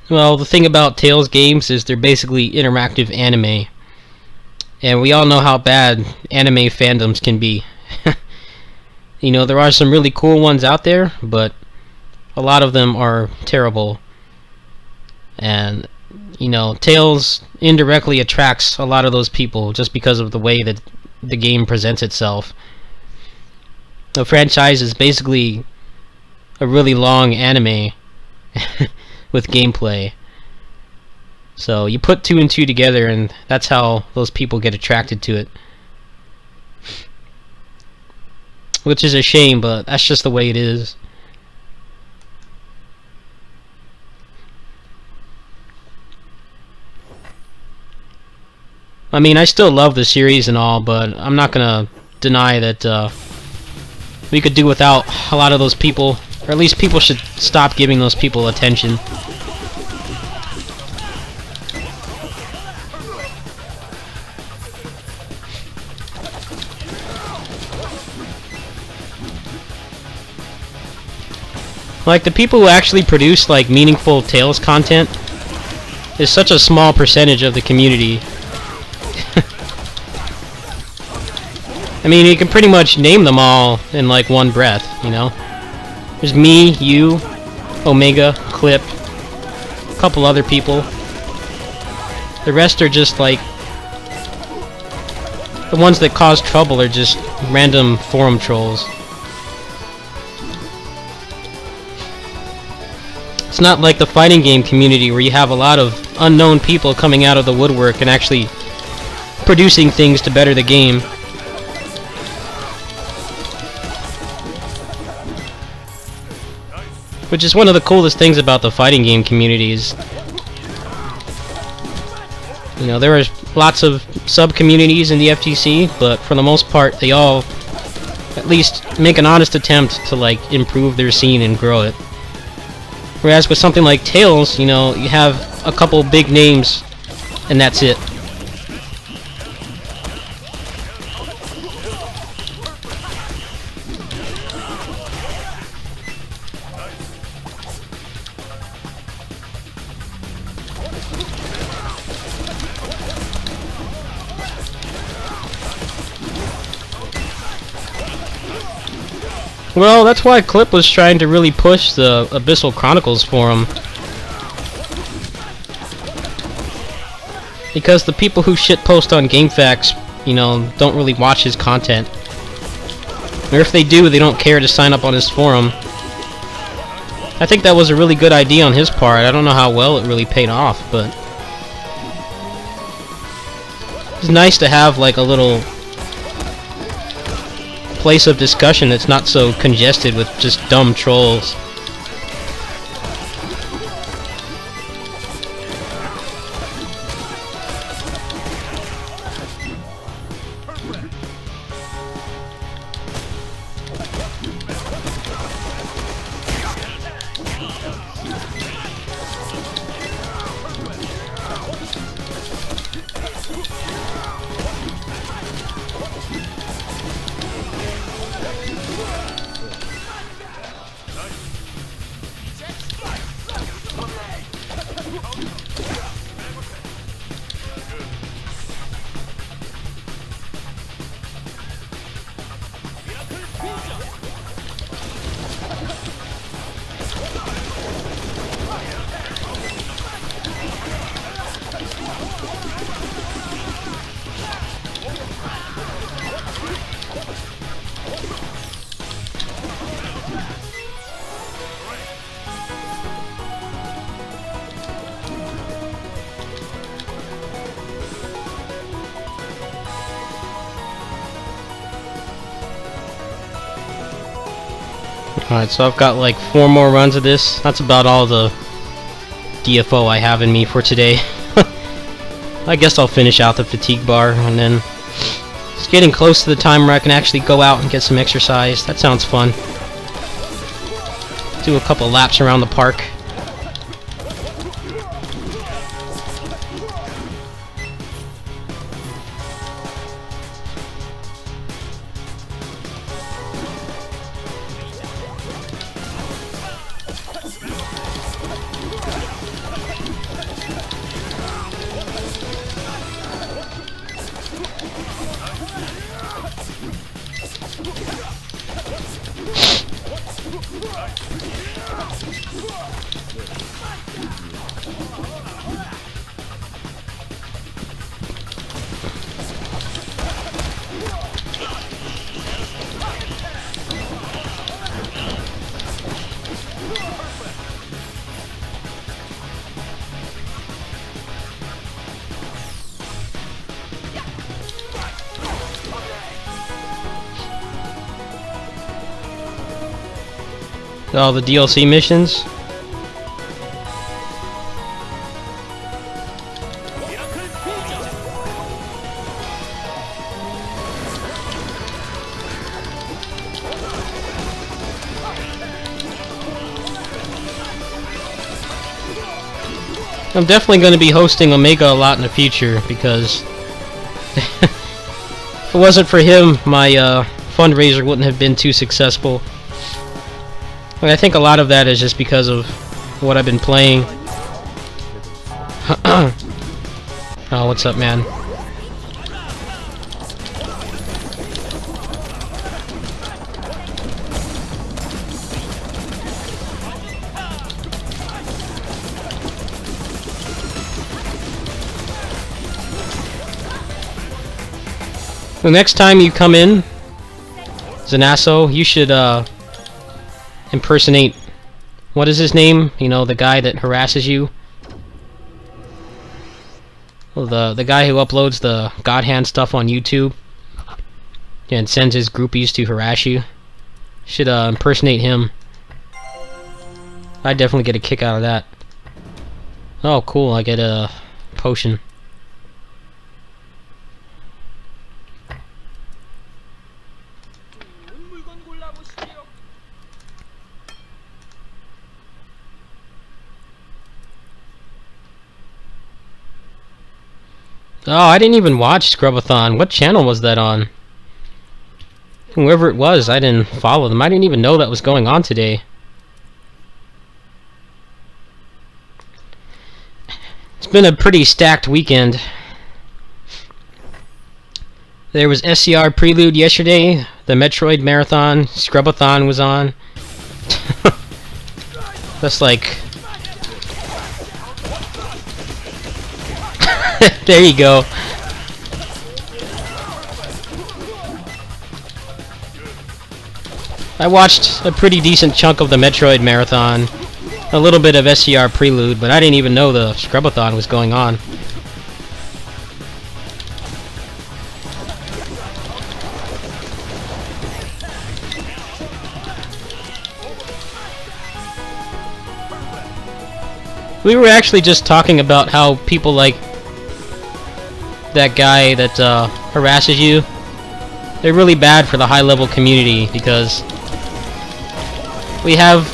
Well, the thing about Tales games is they're basically interactive anime. And we all know how bad anime fandoms can be. You know, there are some really cool ones out there, but a lot of them are terrible. And, you know, Tales indirectly attracts a lot of those people just because of the way that the game presents itself. The franchise is basically a really long anime with gameplay. So you put 2 and 2 together, and that's how those people get attracted to it. Which is a shame, but that's just the way it is. I mean, I still love the series and all, but I'm not gonna deny that we could do without a lot of those people. Or at least people should stop giving those people attention. Like, the people who actually produce, like, meaningful Tales content is such a small percentage of the community. I mean, you can pretty much name them all in, like, one breath, you know? There's me, you, Omega, Clip, couple other people. The rest are just like... the ones that cause trouble are just random forum trolls. It's not like the fighting game community where you have a lot of unknown people coming out of the woodwork and actually producing things to better the game. Which is one of the coolest things about the fighting game communities. You know, there are lots of sub-communities in the FTC, but for the most part, they all at least make an honest attempt to, like, improve their scene and grow it. Whereas with something like Tales, you know, you have a couple big names, and that's it. Well, that's why Clip was trying to really push the Abyssal Chronicles forum. Because the people who shitpost on GameFAQs, you know, don't really watch his content. Or if they do, they don't care to sign up on his forum. I think that was a really good idea on his part. I don't know how well it really paid off, but... it's nice to have, like, a little place of discussion that's not so congested with just dumb trolls. Alright, so I've got like 4 more runs of this. That's about all the DFO I have in me for today. I guess I'll finish out the fatigue bar, and then it's getting close to the time where I can actually go out and get some exercise. That sounds fun. Do a couple laps around the park. All the DLC missions. I'm definitely going to be hosting Omega a lot in the future, because if it wasn't for him, my fundraiser wouldn't have been too successful. I think a lot of that is just because of what I've been playing. Oh, what's up, man? The next time you come in, Zanasso, you should impersonate, what is his name? You know, the guy that harasses you. Well, the guy who uploads the God Hand stuff on YouTube and sends his groupies to harass you. Should impersonate him. I'd definitely get a kick out of that. Oh, cool! I get a potion. Oh, I didn't even watch Scrubathon. What channel was that on? Whoever it was, I didn't follow them. I didn't even know that was going on today. It's been a pretty stacked weekend. There was SCR Prelude yesterday, the Metroid Marathon, Scrubathon was on. That's like... There you go. I watched a pretty decent chunk of the Metroid Marathon, a little bit of SCR Prelude, but I didn't even know the Scrubathon was going on. We were actually just talking about how people like that guy that harasses you. They're really bad for the high-level community because we have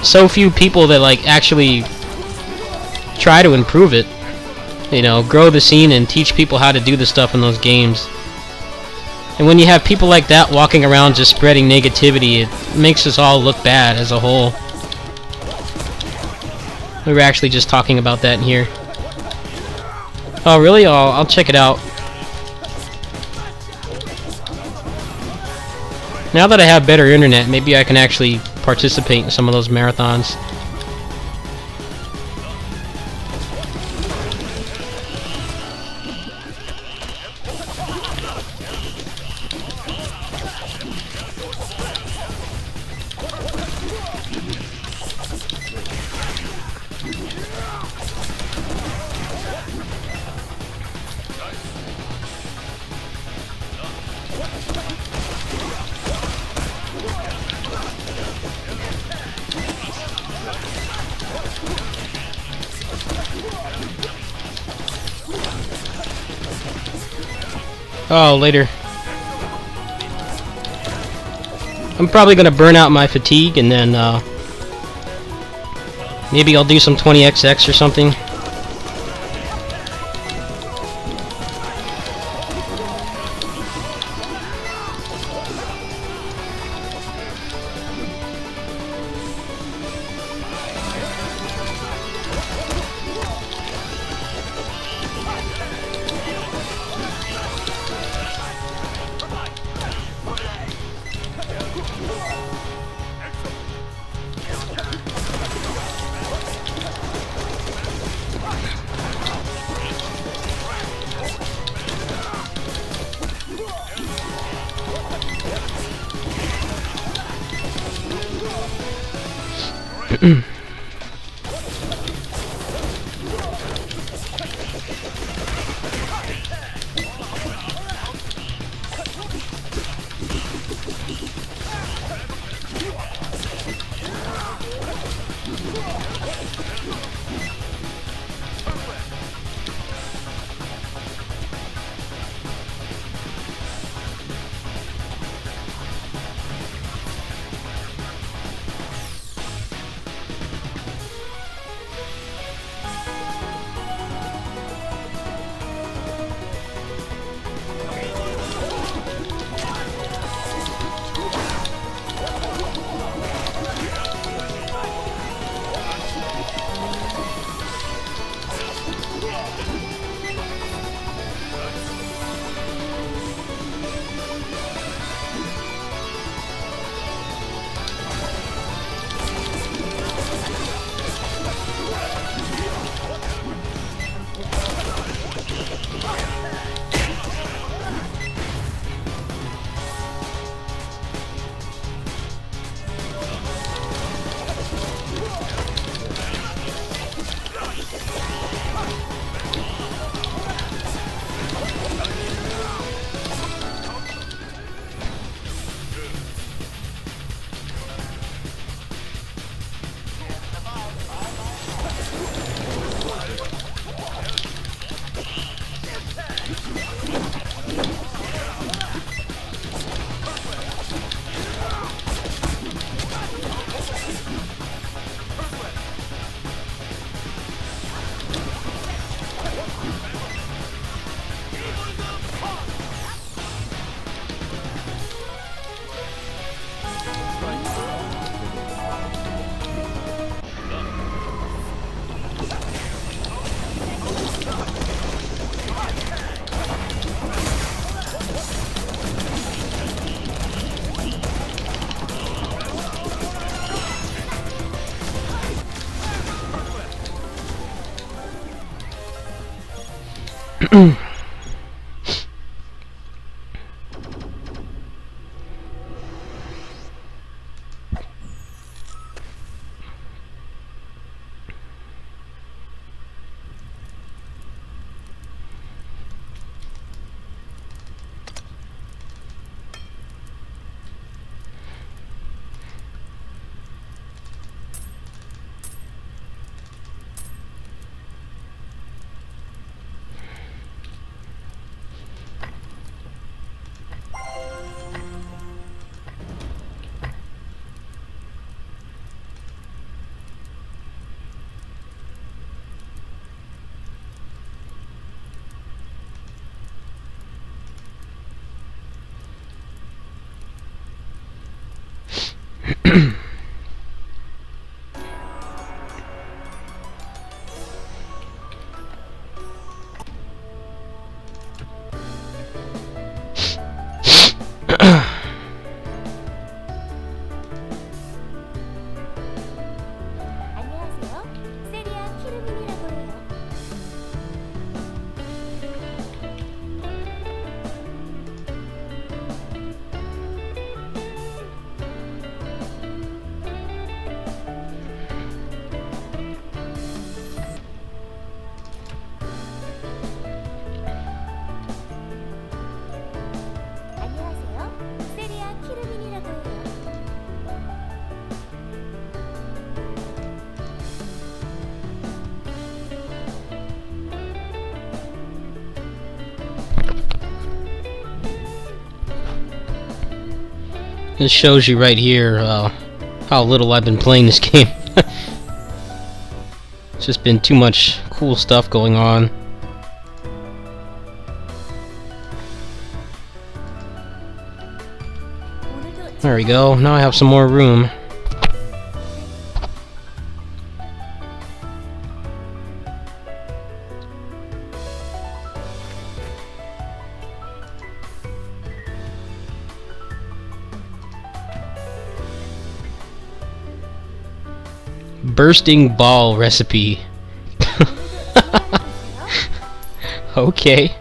so few people that like actually try to improve it. You know, grow the scene and teach people how to do the stuff in those games. And when you have people like that walking around just spreading negativity, it makes us all look bad as a whole. We were actually just talking about that in here. Oh, really? I'll check it out. Now that I have better internet, maybe I can actually participate in some of those marathons. Oh, later. I'm probably gonna burn out my fatigue and then maybe I'll do some 20XX or something. This shows you right here how little I've been playing this game. It's just been too much cool stuff going on. There we go, now I have some more room. Bursting ball recipe. Okay.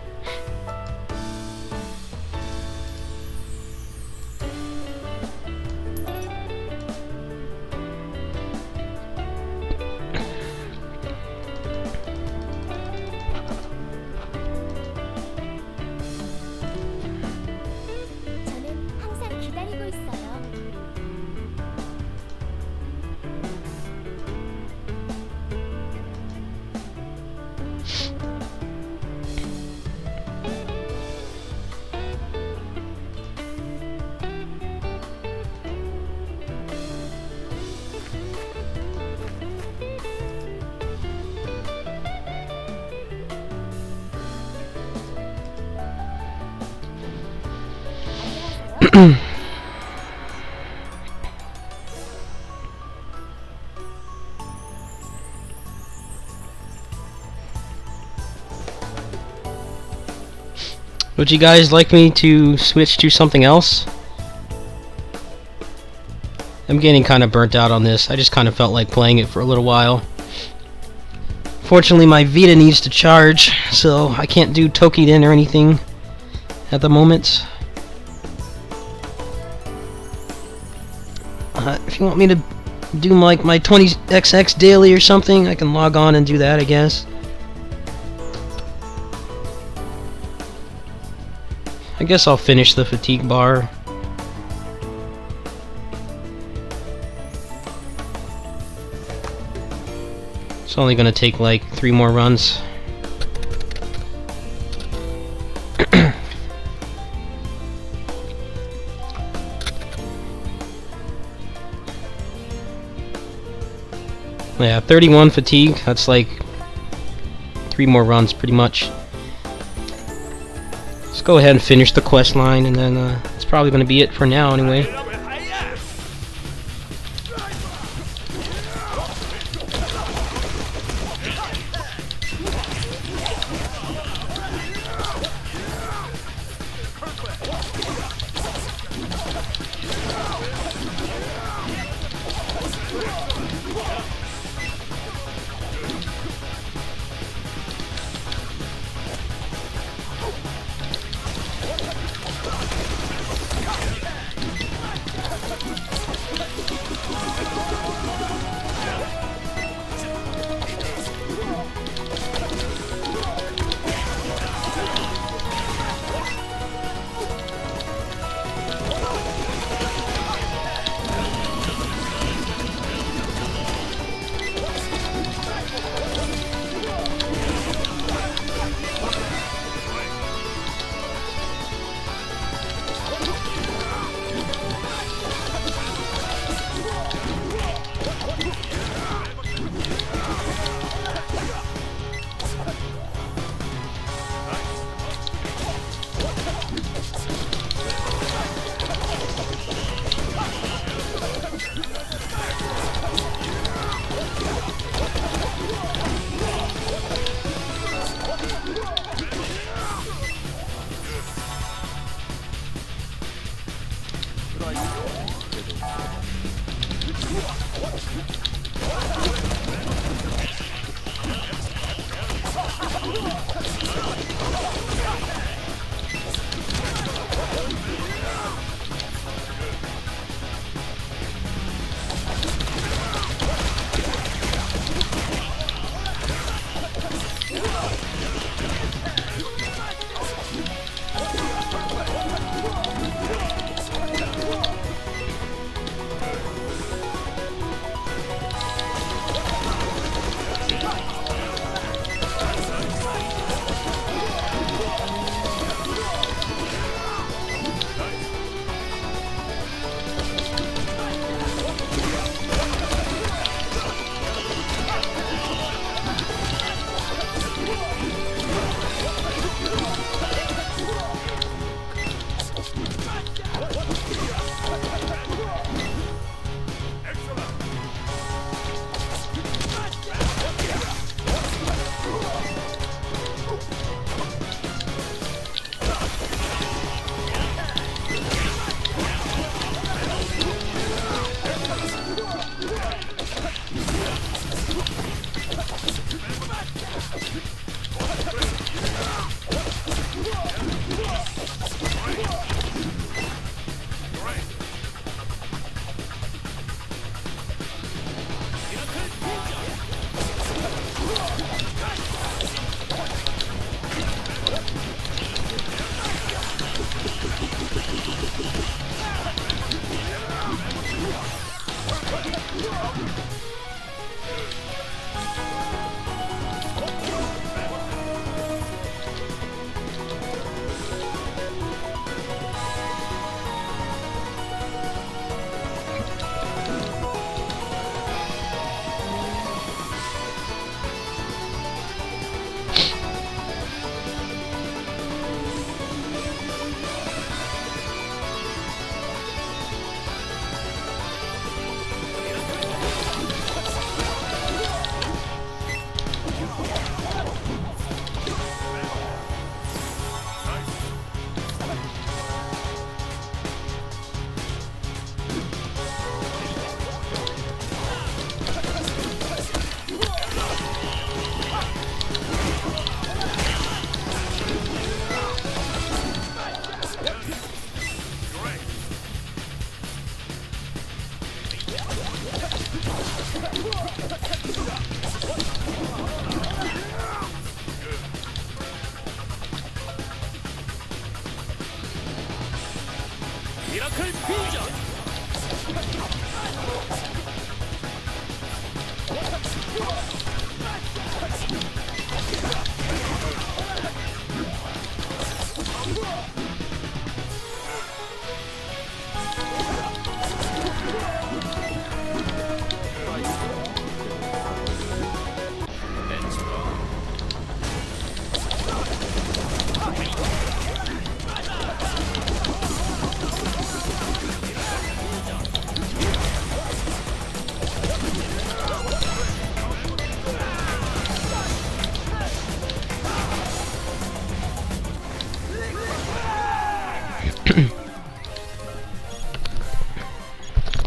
Would you guys like me to switch to something else? I'm getting kind of burnt out on this. I just kind of felt like playing it for a little while. Fortunately, my Vita needs to charge, so I can't do Tokiden or anything at the moment. If you want me to do like my 20XX daily or something, I can log on and do that, I guess. I guess I'll finish the fatigue bar. It's only gonna take like 3 more runs. Yeah, 31 fatigue. That's like 3 more runs pretty much. Let's go ahead and finish the quest line, and then it's probably going to be it for now anyway.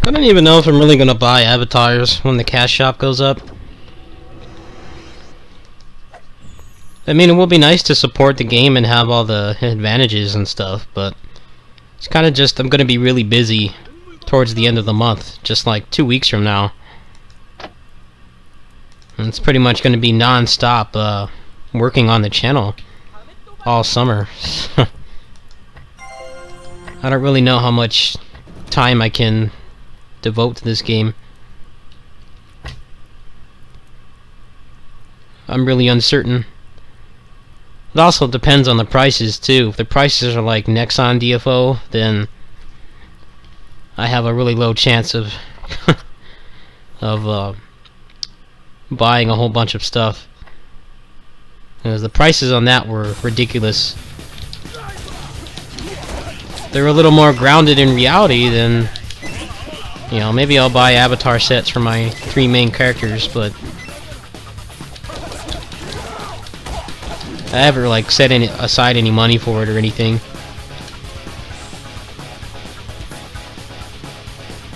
I don't even know if I'm really gonna buy avatars when the cash shop goes up. I mean, it will be nice to support the game and have all the advantages and stuff, but it's kind of just, I'm gonna be really busy towards the end of the month, just like 2 weeks from now. And it's pretty much gonna be non-stop working on the channel all summer. I don't really know how much time I can devote to this game. I'm really uncertain. It also depends on the prices too. If the prices are like Nexon DFO, then I have a really low chance of of buying a whole bunch of stuff. Because the prices on that were ridiculous. They're a little more grounded in reality than, you know, maybe I'll buy avatar sets for my 3 main characters, but I haven't like set aside any money for it or anything.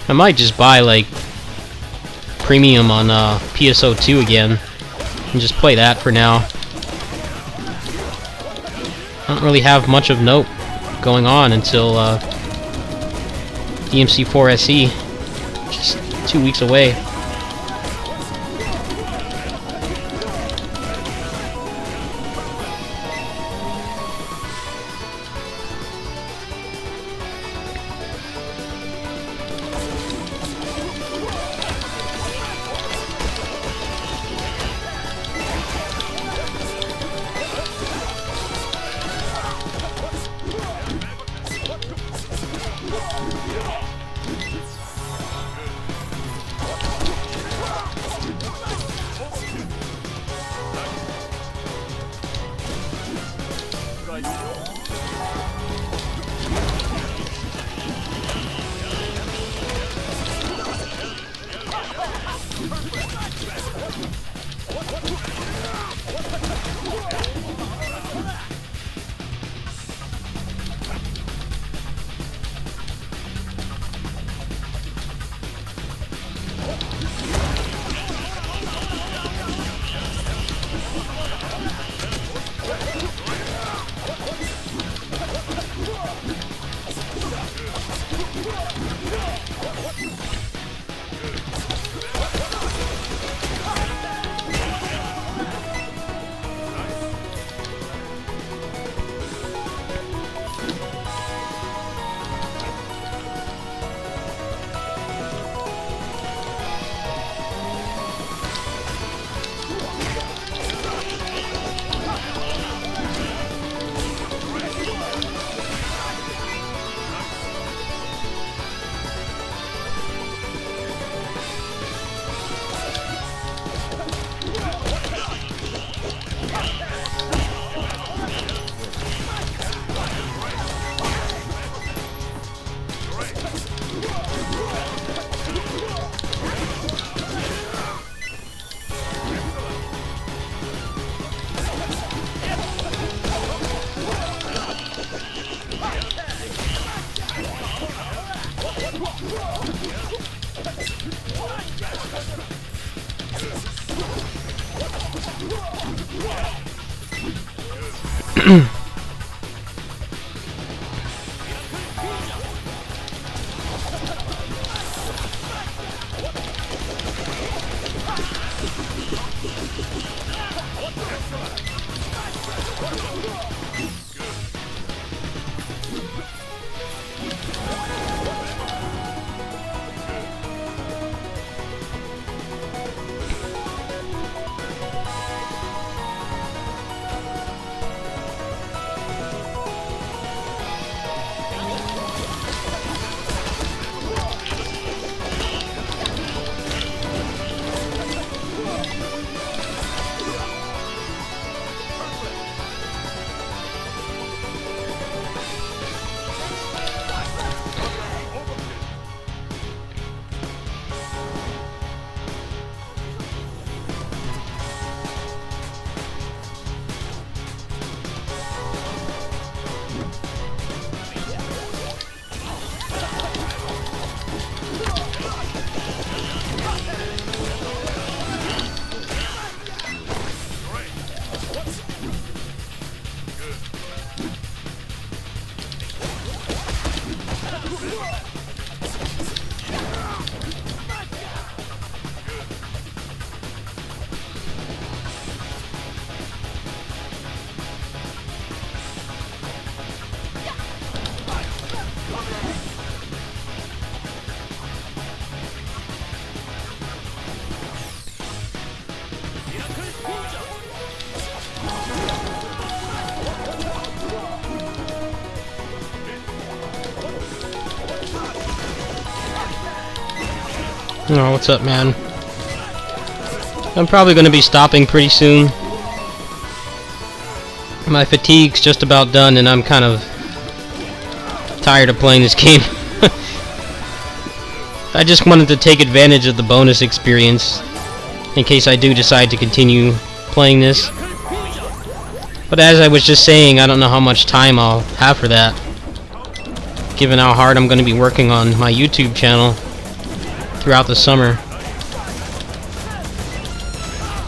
I might just buy like Premium on PSO2 again and just play that for now. I don't really have much of note going on until DMC4 SE, just 2 weeks away. Oh, what's up, man? I'm probably going to be stopping pretty soon. My fatigue's just about done, and I'm kind of tired of playing this game. I just wanted to take advantage of the bonus experience in case I do decide to continue playing this. But as I was just saying, I don't know how much time I'll have for that, given how hard I'm going to be working on my YouTube channel throughout the summer.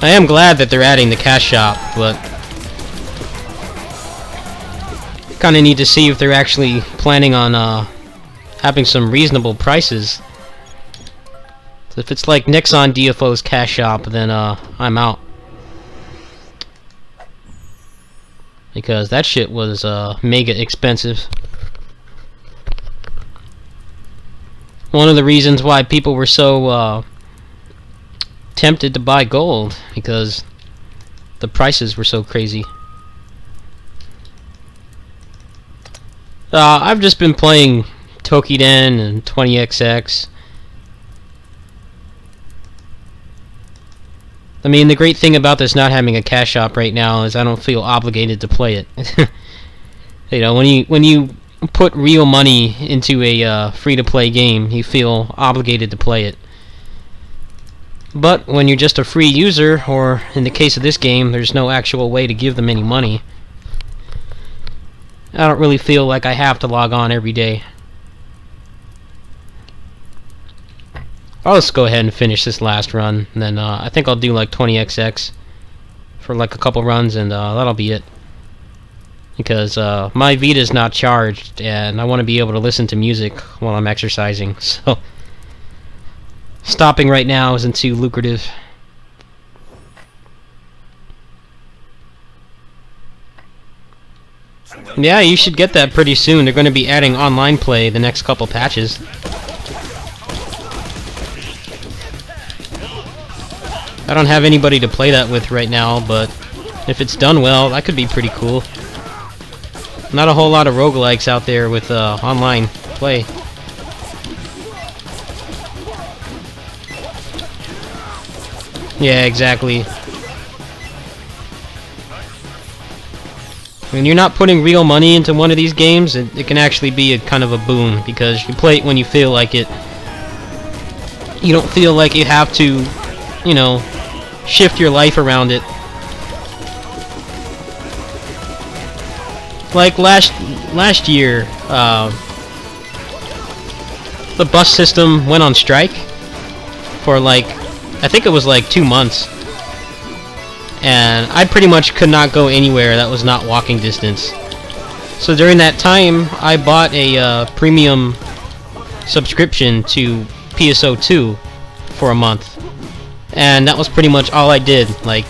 I am glad that they're adding the cash shop, but kind of need to see if they're actually planning on having some reasonable prices. So if it's like Nixon DFO's cash shop, then I'm out. Because that shit was mega expensive. One of the reasons why people were so tempted to buy gold, because the prices were so crazy. I've just been playing Tokiden and 20XX. I mean, the great thing about this not having a cash shop right now is I don't feel obligated to play it. You know, when you put real money into a free-to-play game, you feel obligated to play it. But when you're just a free user, or in the case of this game, there's no actual way to give them any money, I don't really feel like I have to log on every day. I'll just go ahead and finish this last run, and then I think I'll do like 20XX for like a couple runs, and that'll be it. Because my Vita's not charged, and I want to be able to listen to music while I'm exercising, so stopping right now isn't too lucrative. Yeah, you should get that pretty soon. They're going to be adding online play the next couple patches. I don't have anybody to play that with right now, but if it's done well, that could be pretty cool. Not a whole lot of roguelikes out there with online play. Yeah, exactly. When you're not putting real money into one of these games, it can actually be a kind of a boon, because you play it when you feel like it. You don't feel like you have to, you know, shift your life around it. Like last year, the bus system went on strike for like, I think it was like 2 months. And I pretty much could not go anywhere that was not walking distance. So during that time, I bought a premium subscription to PSO2 for a month. And that was pretty much all I did. Like,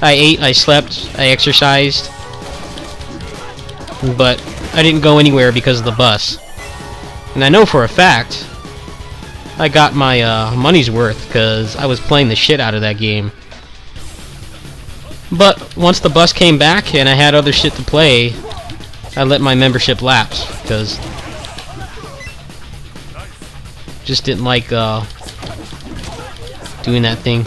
I ate, I slept, I exercised. But I didn't go anywhere because of the bus. And I know for a fact I got my money's worth, because I was playing the shit out of that game. But once the bus came back and I had other shit to play, I let my membership lapse, because just didn't like doing that thing.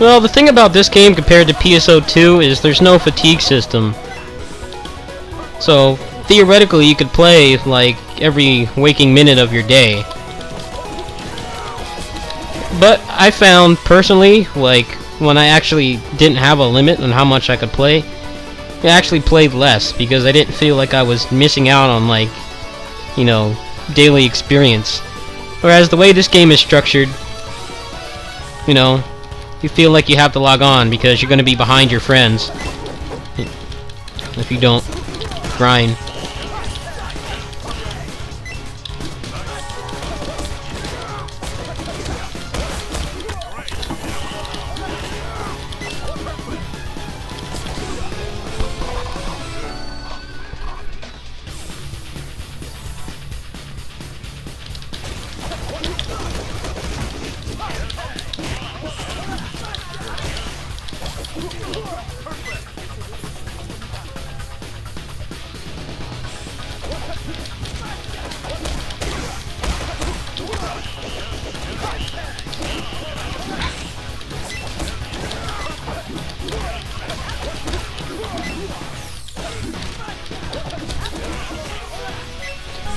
Well, the thing about this game compared to PSO2 is there's no fatigue system. So, theoretically, you could play, like, every waking minute of your day. But I found, personally, like, when I actually didn't have a limit on how much I could play, I actually played less, because I didn't feel like I was missing out on, like, you know, daily experience. Whereas the way this game is structured, you know, you feel like you have to log on because you're going to be behind your friends if you don't grind.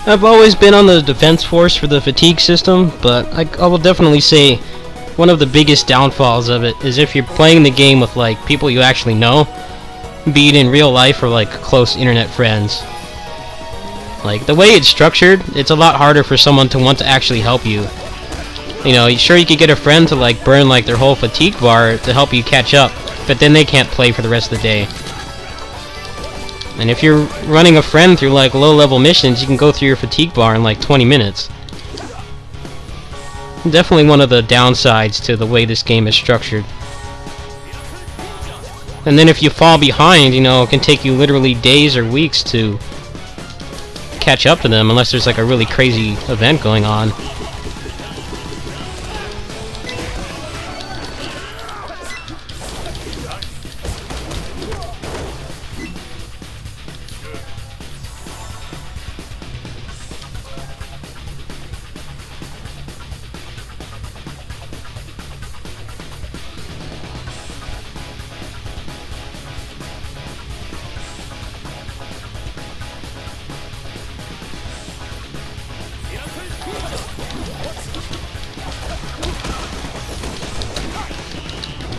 I've always been on the defense force for the fatigue system, but I will definitely say one of the biggest downfalls of it is if you're playing the game with like people you actually know, be it in real life or like close internet friends. Like the way it's structured, it's a lot harder for someone to want to actually help you. You know, sure you could get a friend to like burn like their whole fatigue bar to help you catch up, but then they can't play for the rest of the day. And if you're running a friend through like low-level missions, you can go through your fatigue bar in like 20 minutes. Definitely one of the downsides to the way this game is structured. And then if you fall behind, you know, it can take you literally days or weeks to catch up to them unless there's like a really crazy event going on.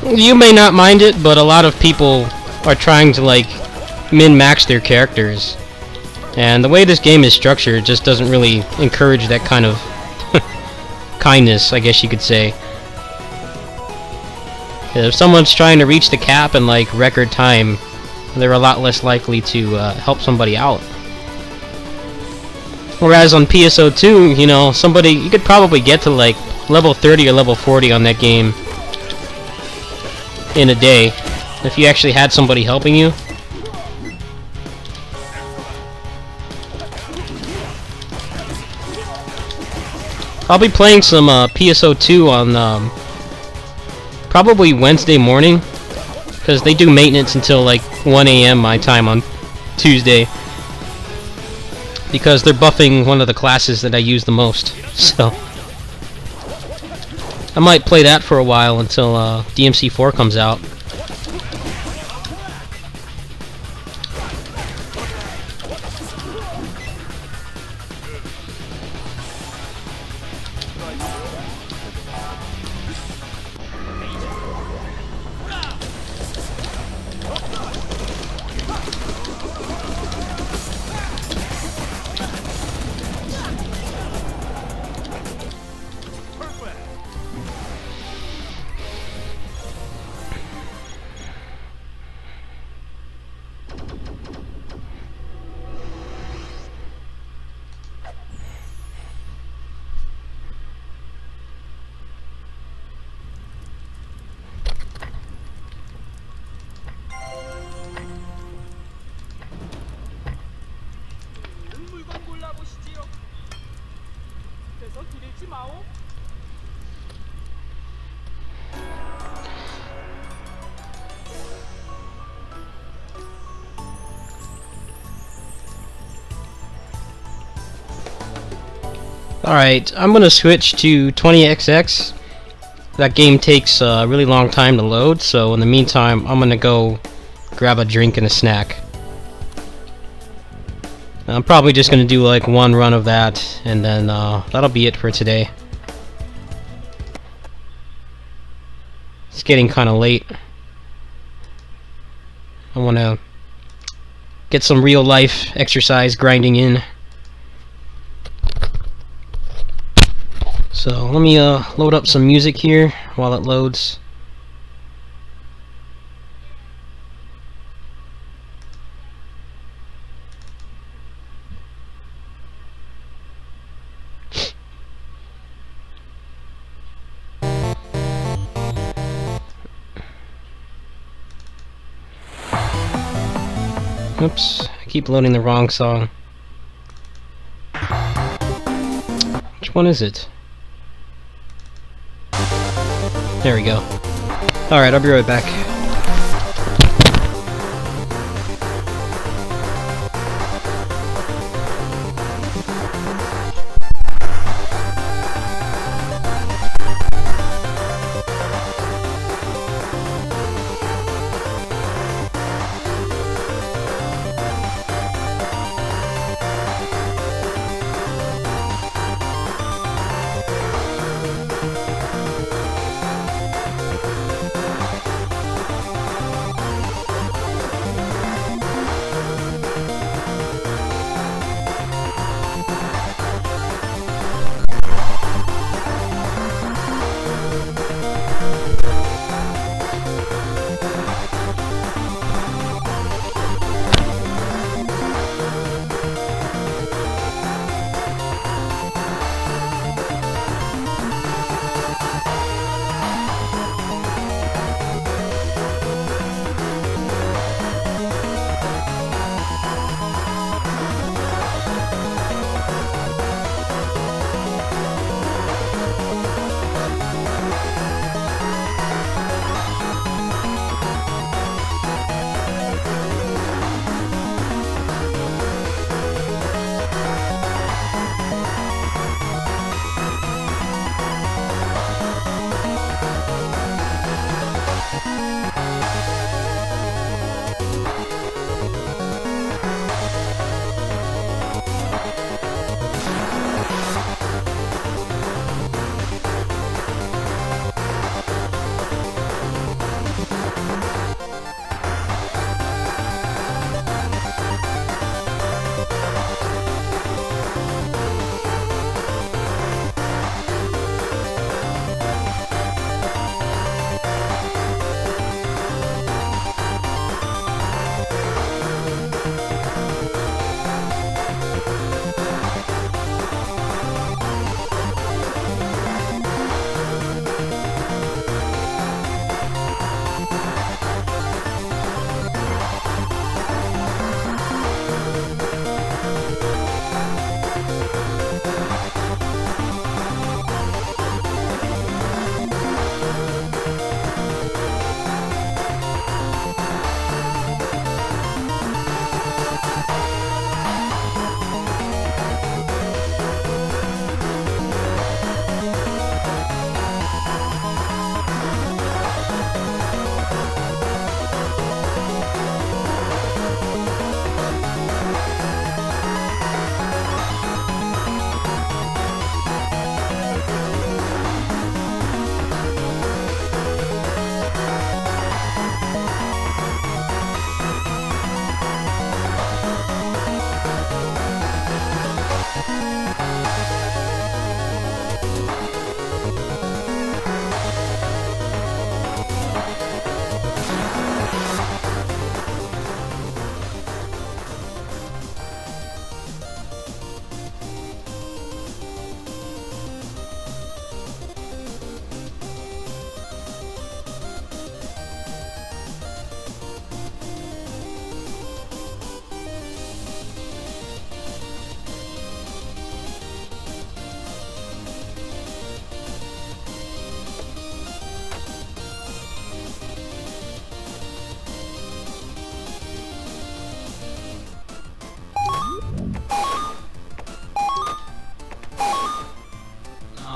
You may not mind it, but a lot of people are trying to like min-max their characters. And the way this game is structured just doesn't really encourage that kind of kindness, I guess you could say. If someone's trying to reach the cap in like record time, they're a lot less likely to help somebody out. Whereas on PSO2, you know, you could probably get to like level 30 or level 40 on that game in a day if you actually had somebody helping you. I'll be playing some PSO2 on probably Wednesday morning, because they do maintenance until like 1 AM my time on Tuesday, because they're buffing one of the classes that I use the most. So I might play that for a while until DMC4 comes out. Alright, I'm gonna switch to 20XX. That game takes a really long time to load, so in the meantime, I'm gonna go grab a drink and a snack. I'm probably just gonna do like one run of that, and then that'll be it for today. It's getting kinda late. I wanna get some real life exercise grinding in. So let me load up some music here while it loads. Oops, I keep loading the wrong song. Which one is it? There we go. Alright, I'll be right back.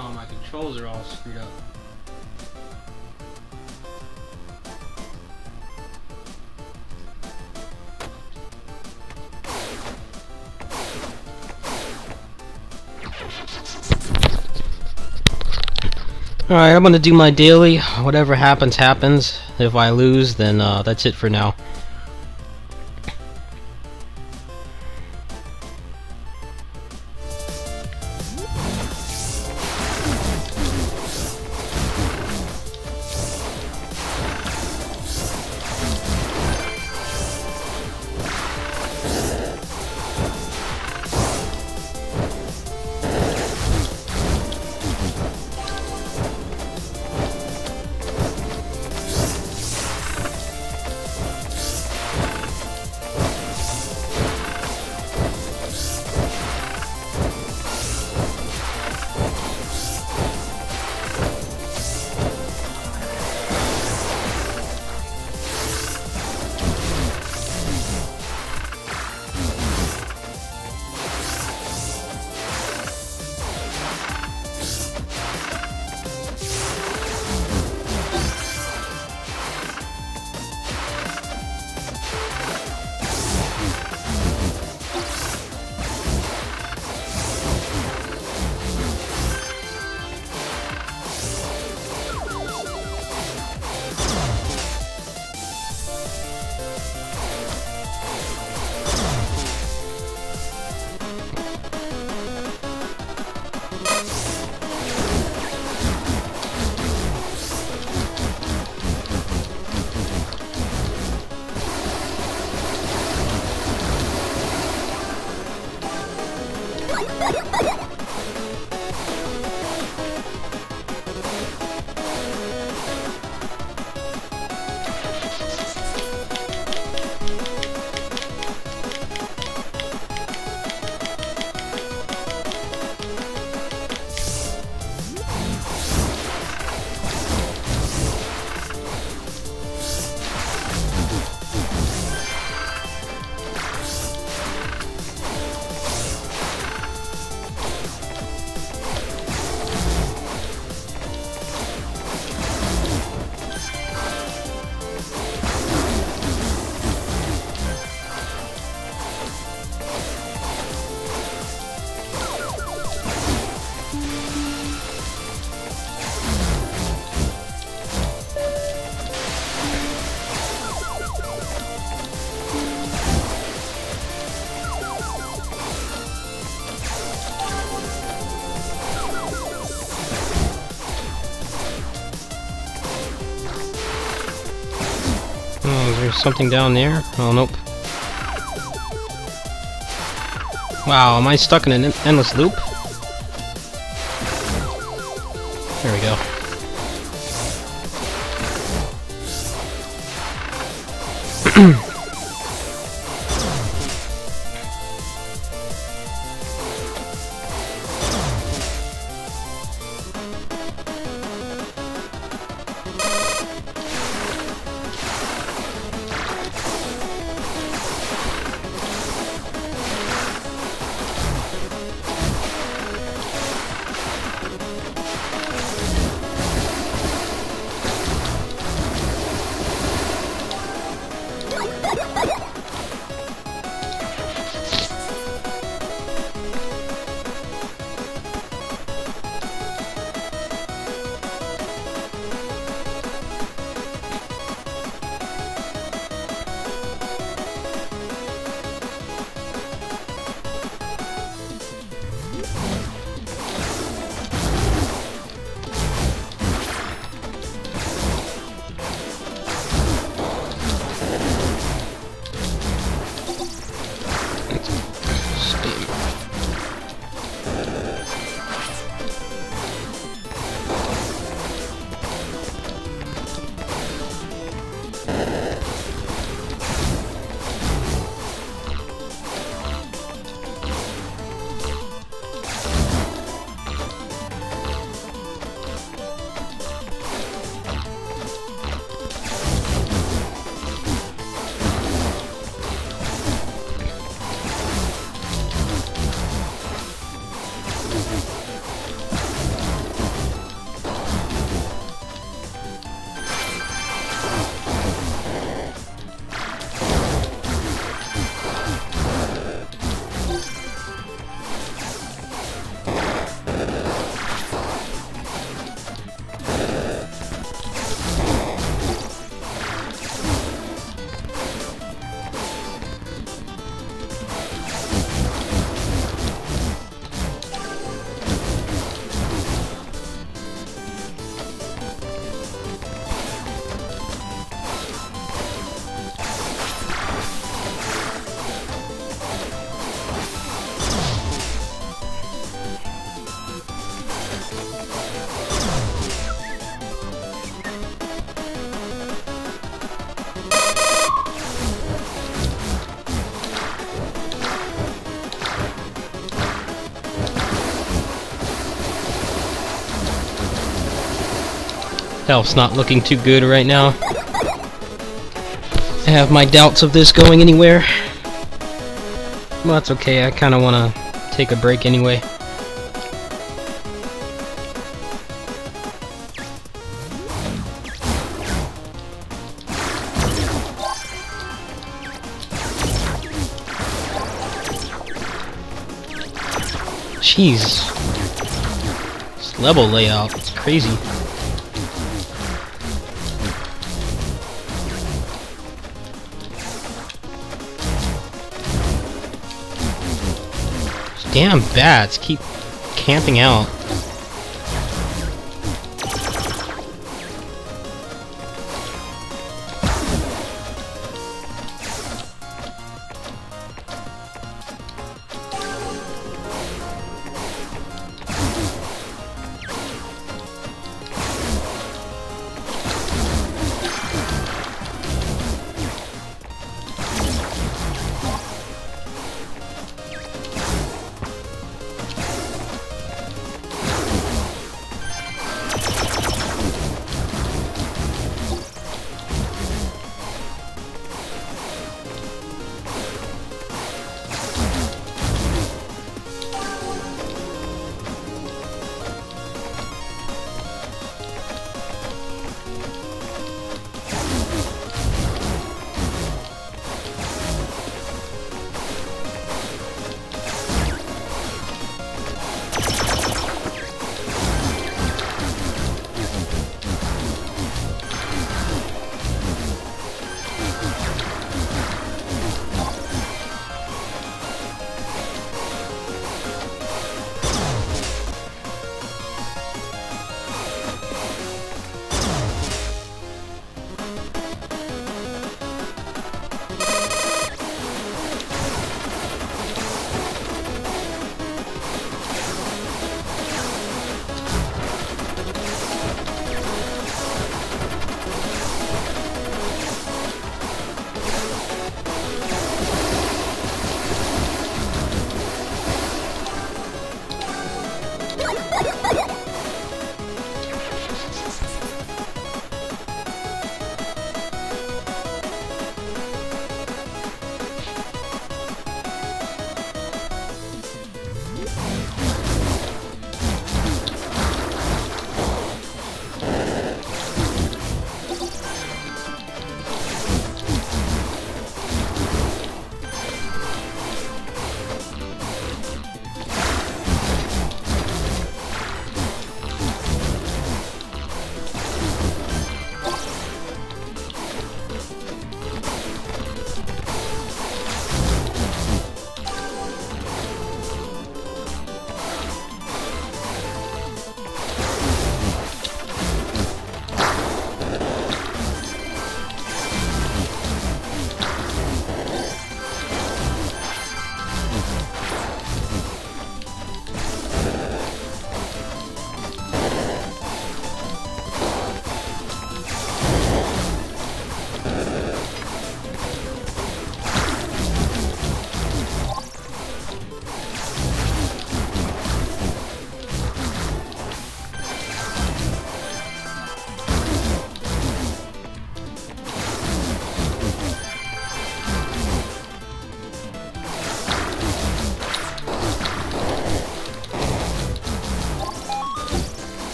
Oh, my controls are all screwed up. Alright, I'm gonna do my daily. Whatever happens, happens. If I lose, then that's it for now. Oh, is there something down there? Oh, nope. Wow, am I stuck in an endless loop? There we go. Health's not looking too good right now. I have my doubts of this going anywhere. Well, that's okay. I kind of want to take a break anyway. Jeez. This level layout, it's crazy. Damn bats keep camping out.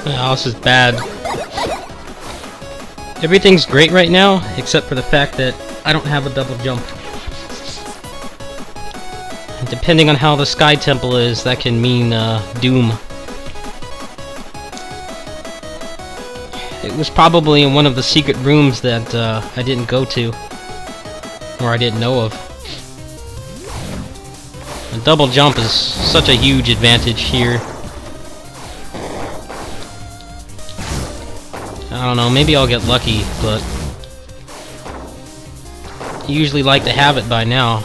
Oh, this is bad. Everything's great right now, except for the fact that I don't have a double jump. And depending on how the Sky Temple is, that can mean doom. It was probably in one of the secret rooms that I didn't go to, or I didn't know of. A double jump is such a huge advantage here. I don't know, maybe I'll get lucky, but I usually like to have it by now.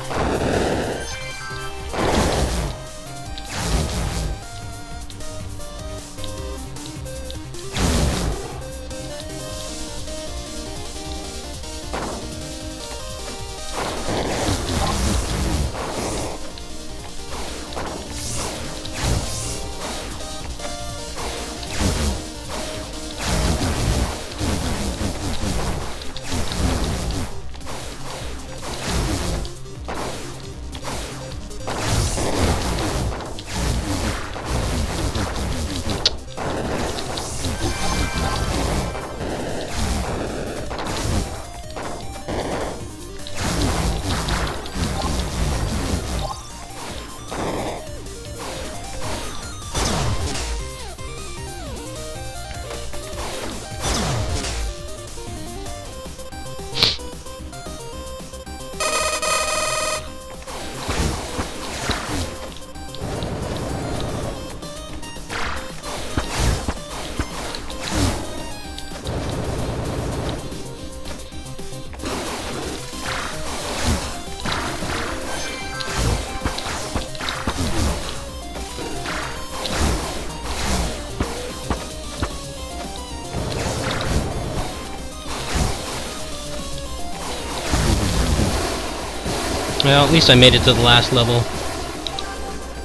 Well, at least I made it to the last level.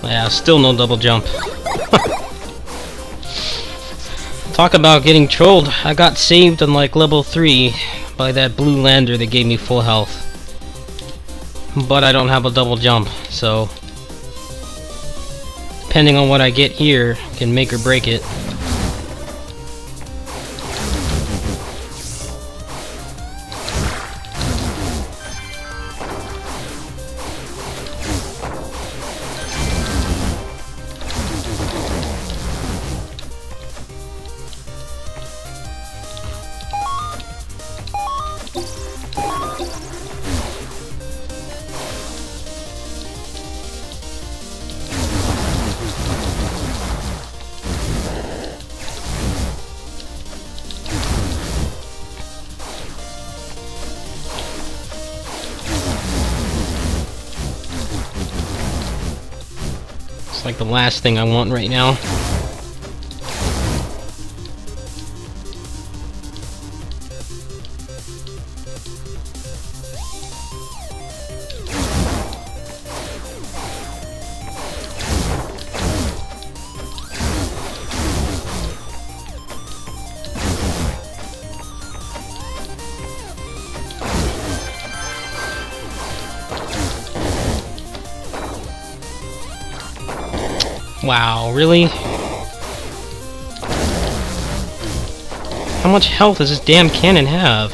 Yeah, still no double jump. Talk about getting trolled. I got saved on like level 3 by that blue lander that gave me full health. But I don't have a double jump, so depending on what I get here can make or break it. It's like the last thing I want right now. Wow, really? How much health does this damn cannon have?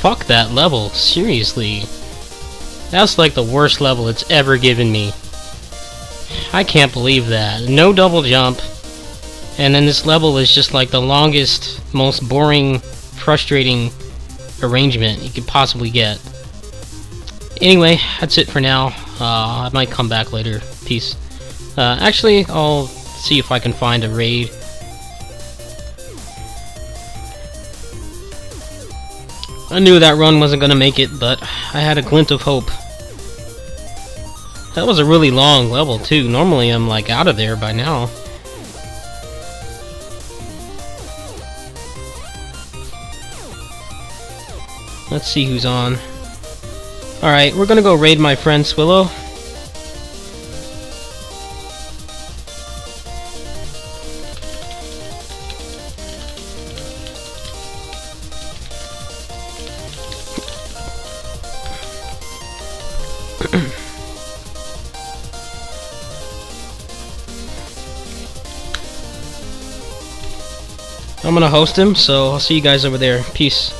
Fuck that level, seriously. That's like the worst level it's ever given me. I can't believe that. No double jump, and then this level is just like the longest, most boring, frustrating, arrangement you could possibly get. Anyway, that's it for now. I might come back later. Peace. Actually, I'll see if I can find a raid. I knew that run wasn't gonna make it, but I had a glint of hope. That was a really long level too. Normally I'm like out of there by now. Let's see who's on. Alright, we're gonna go raid my friend Swillow. I'm gonna host him, so I'll see you guys over there. Peace.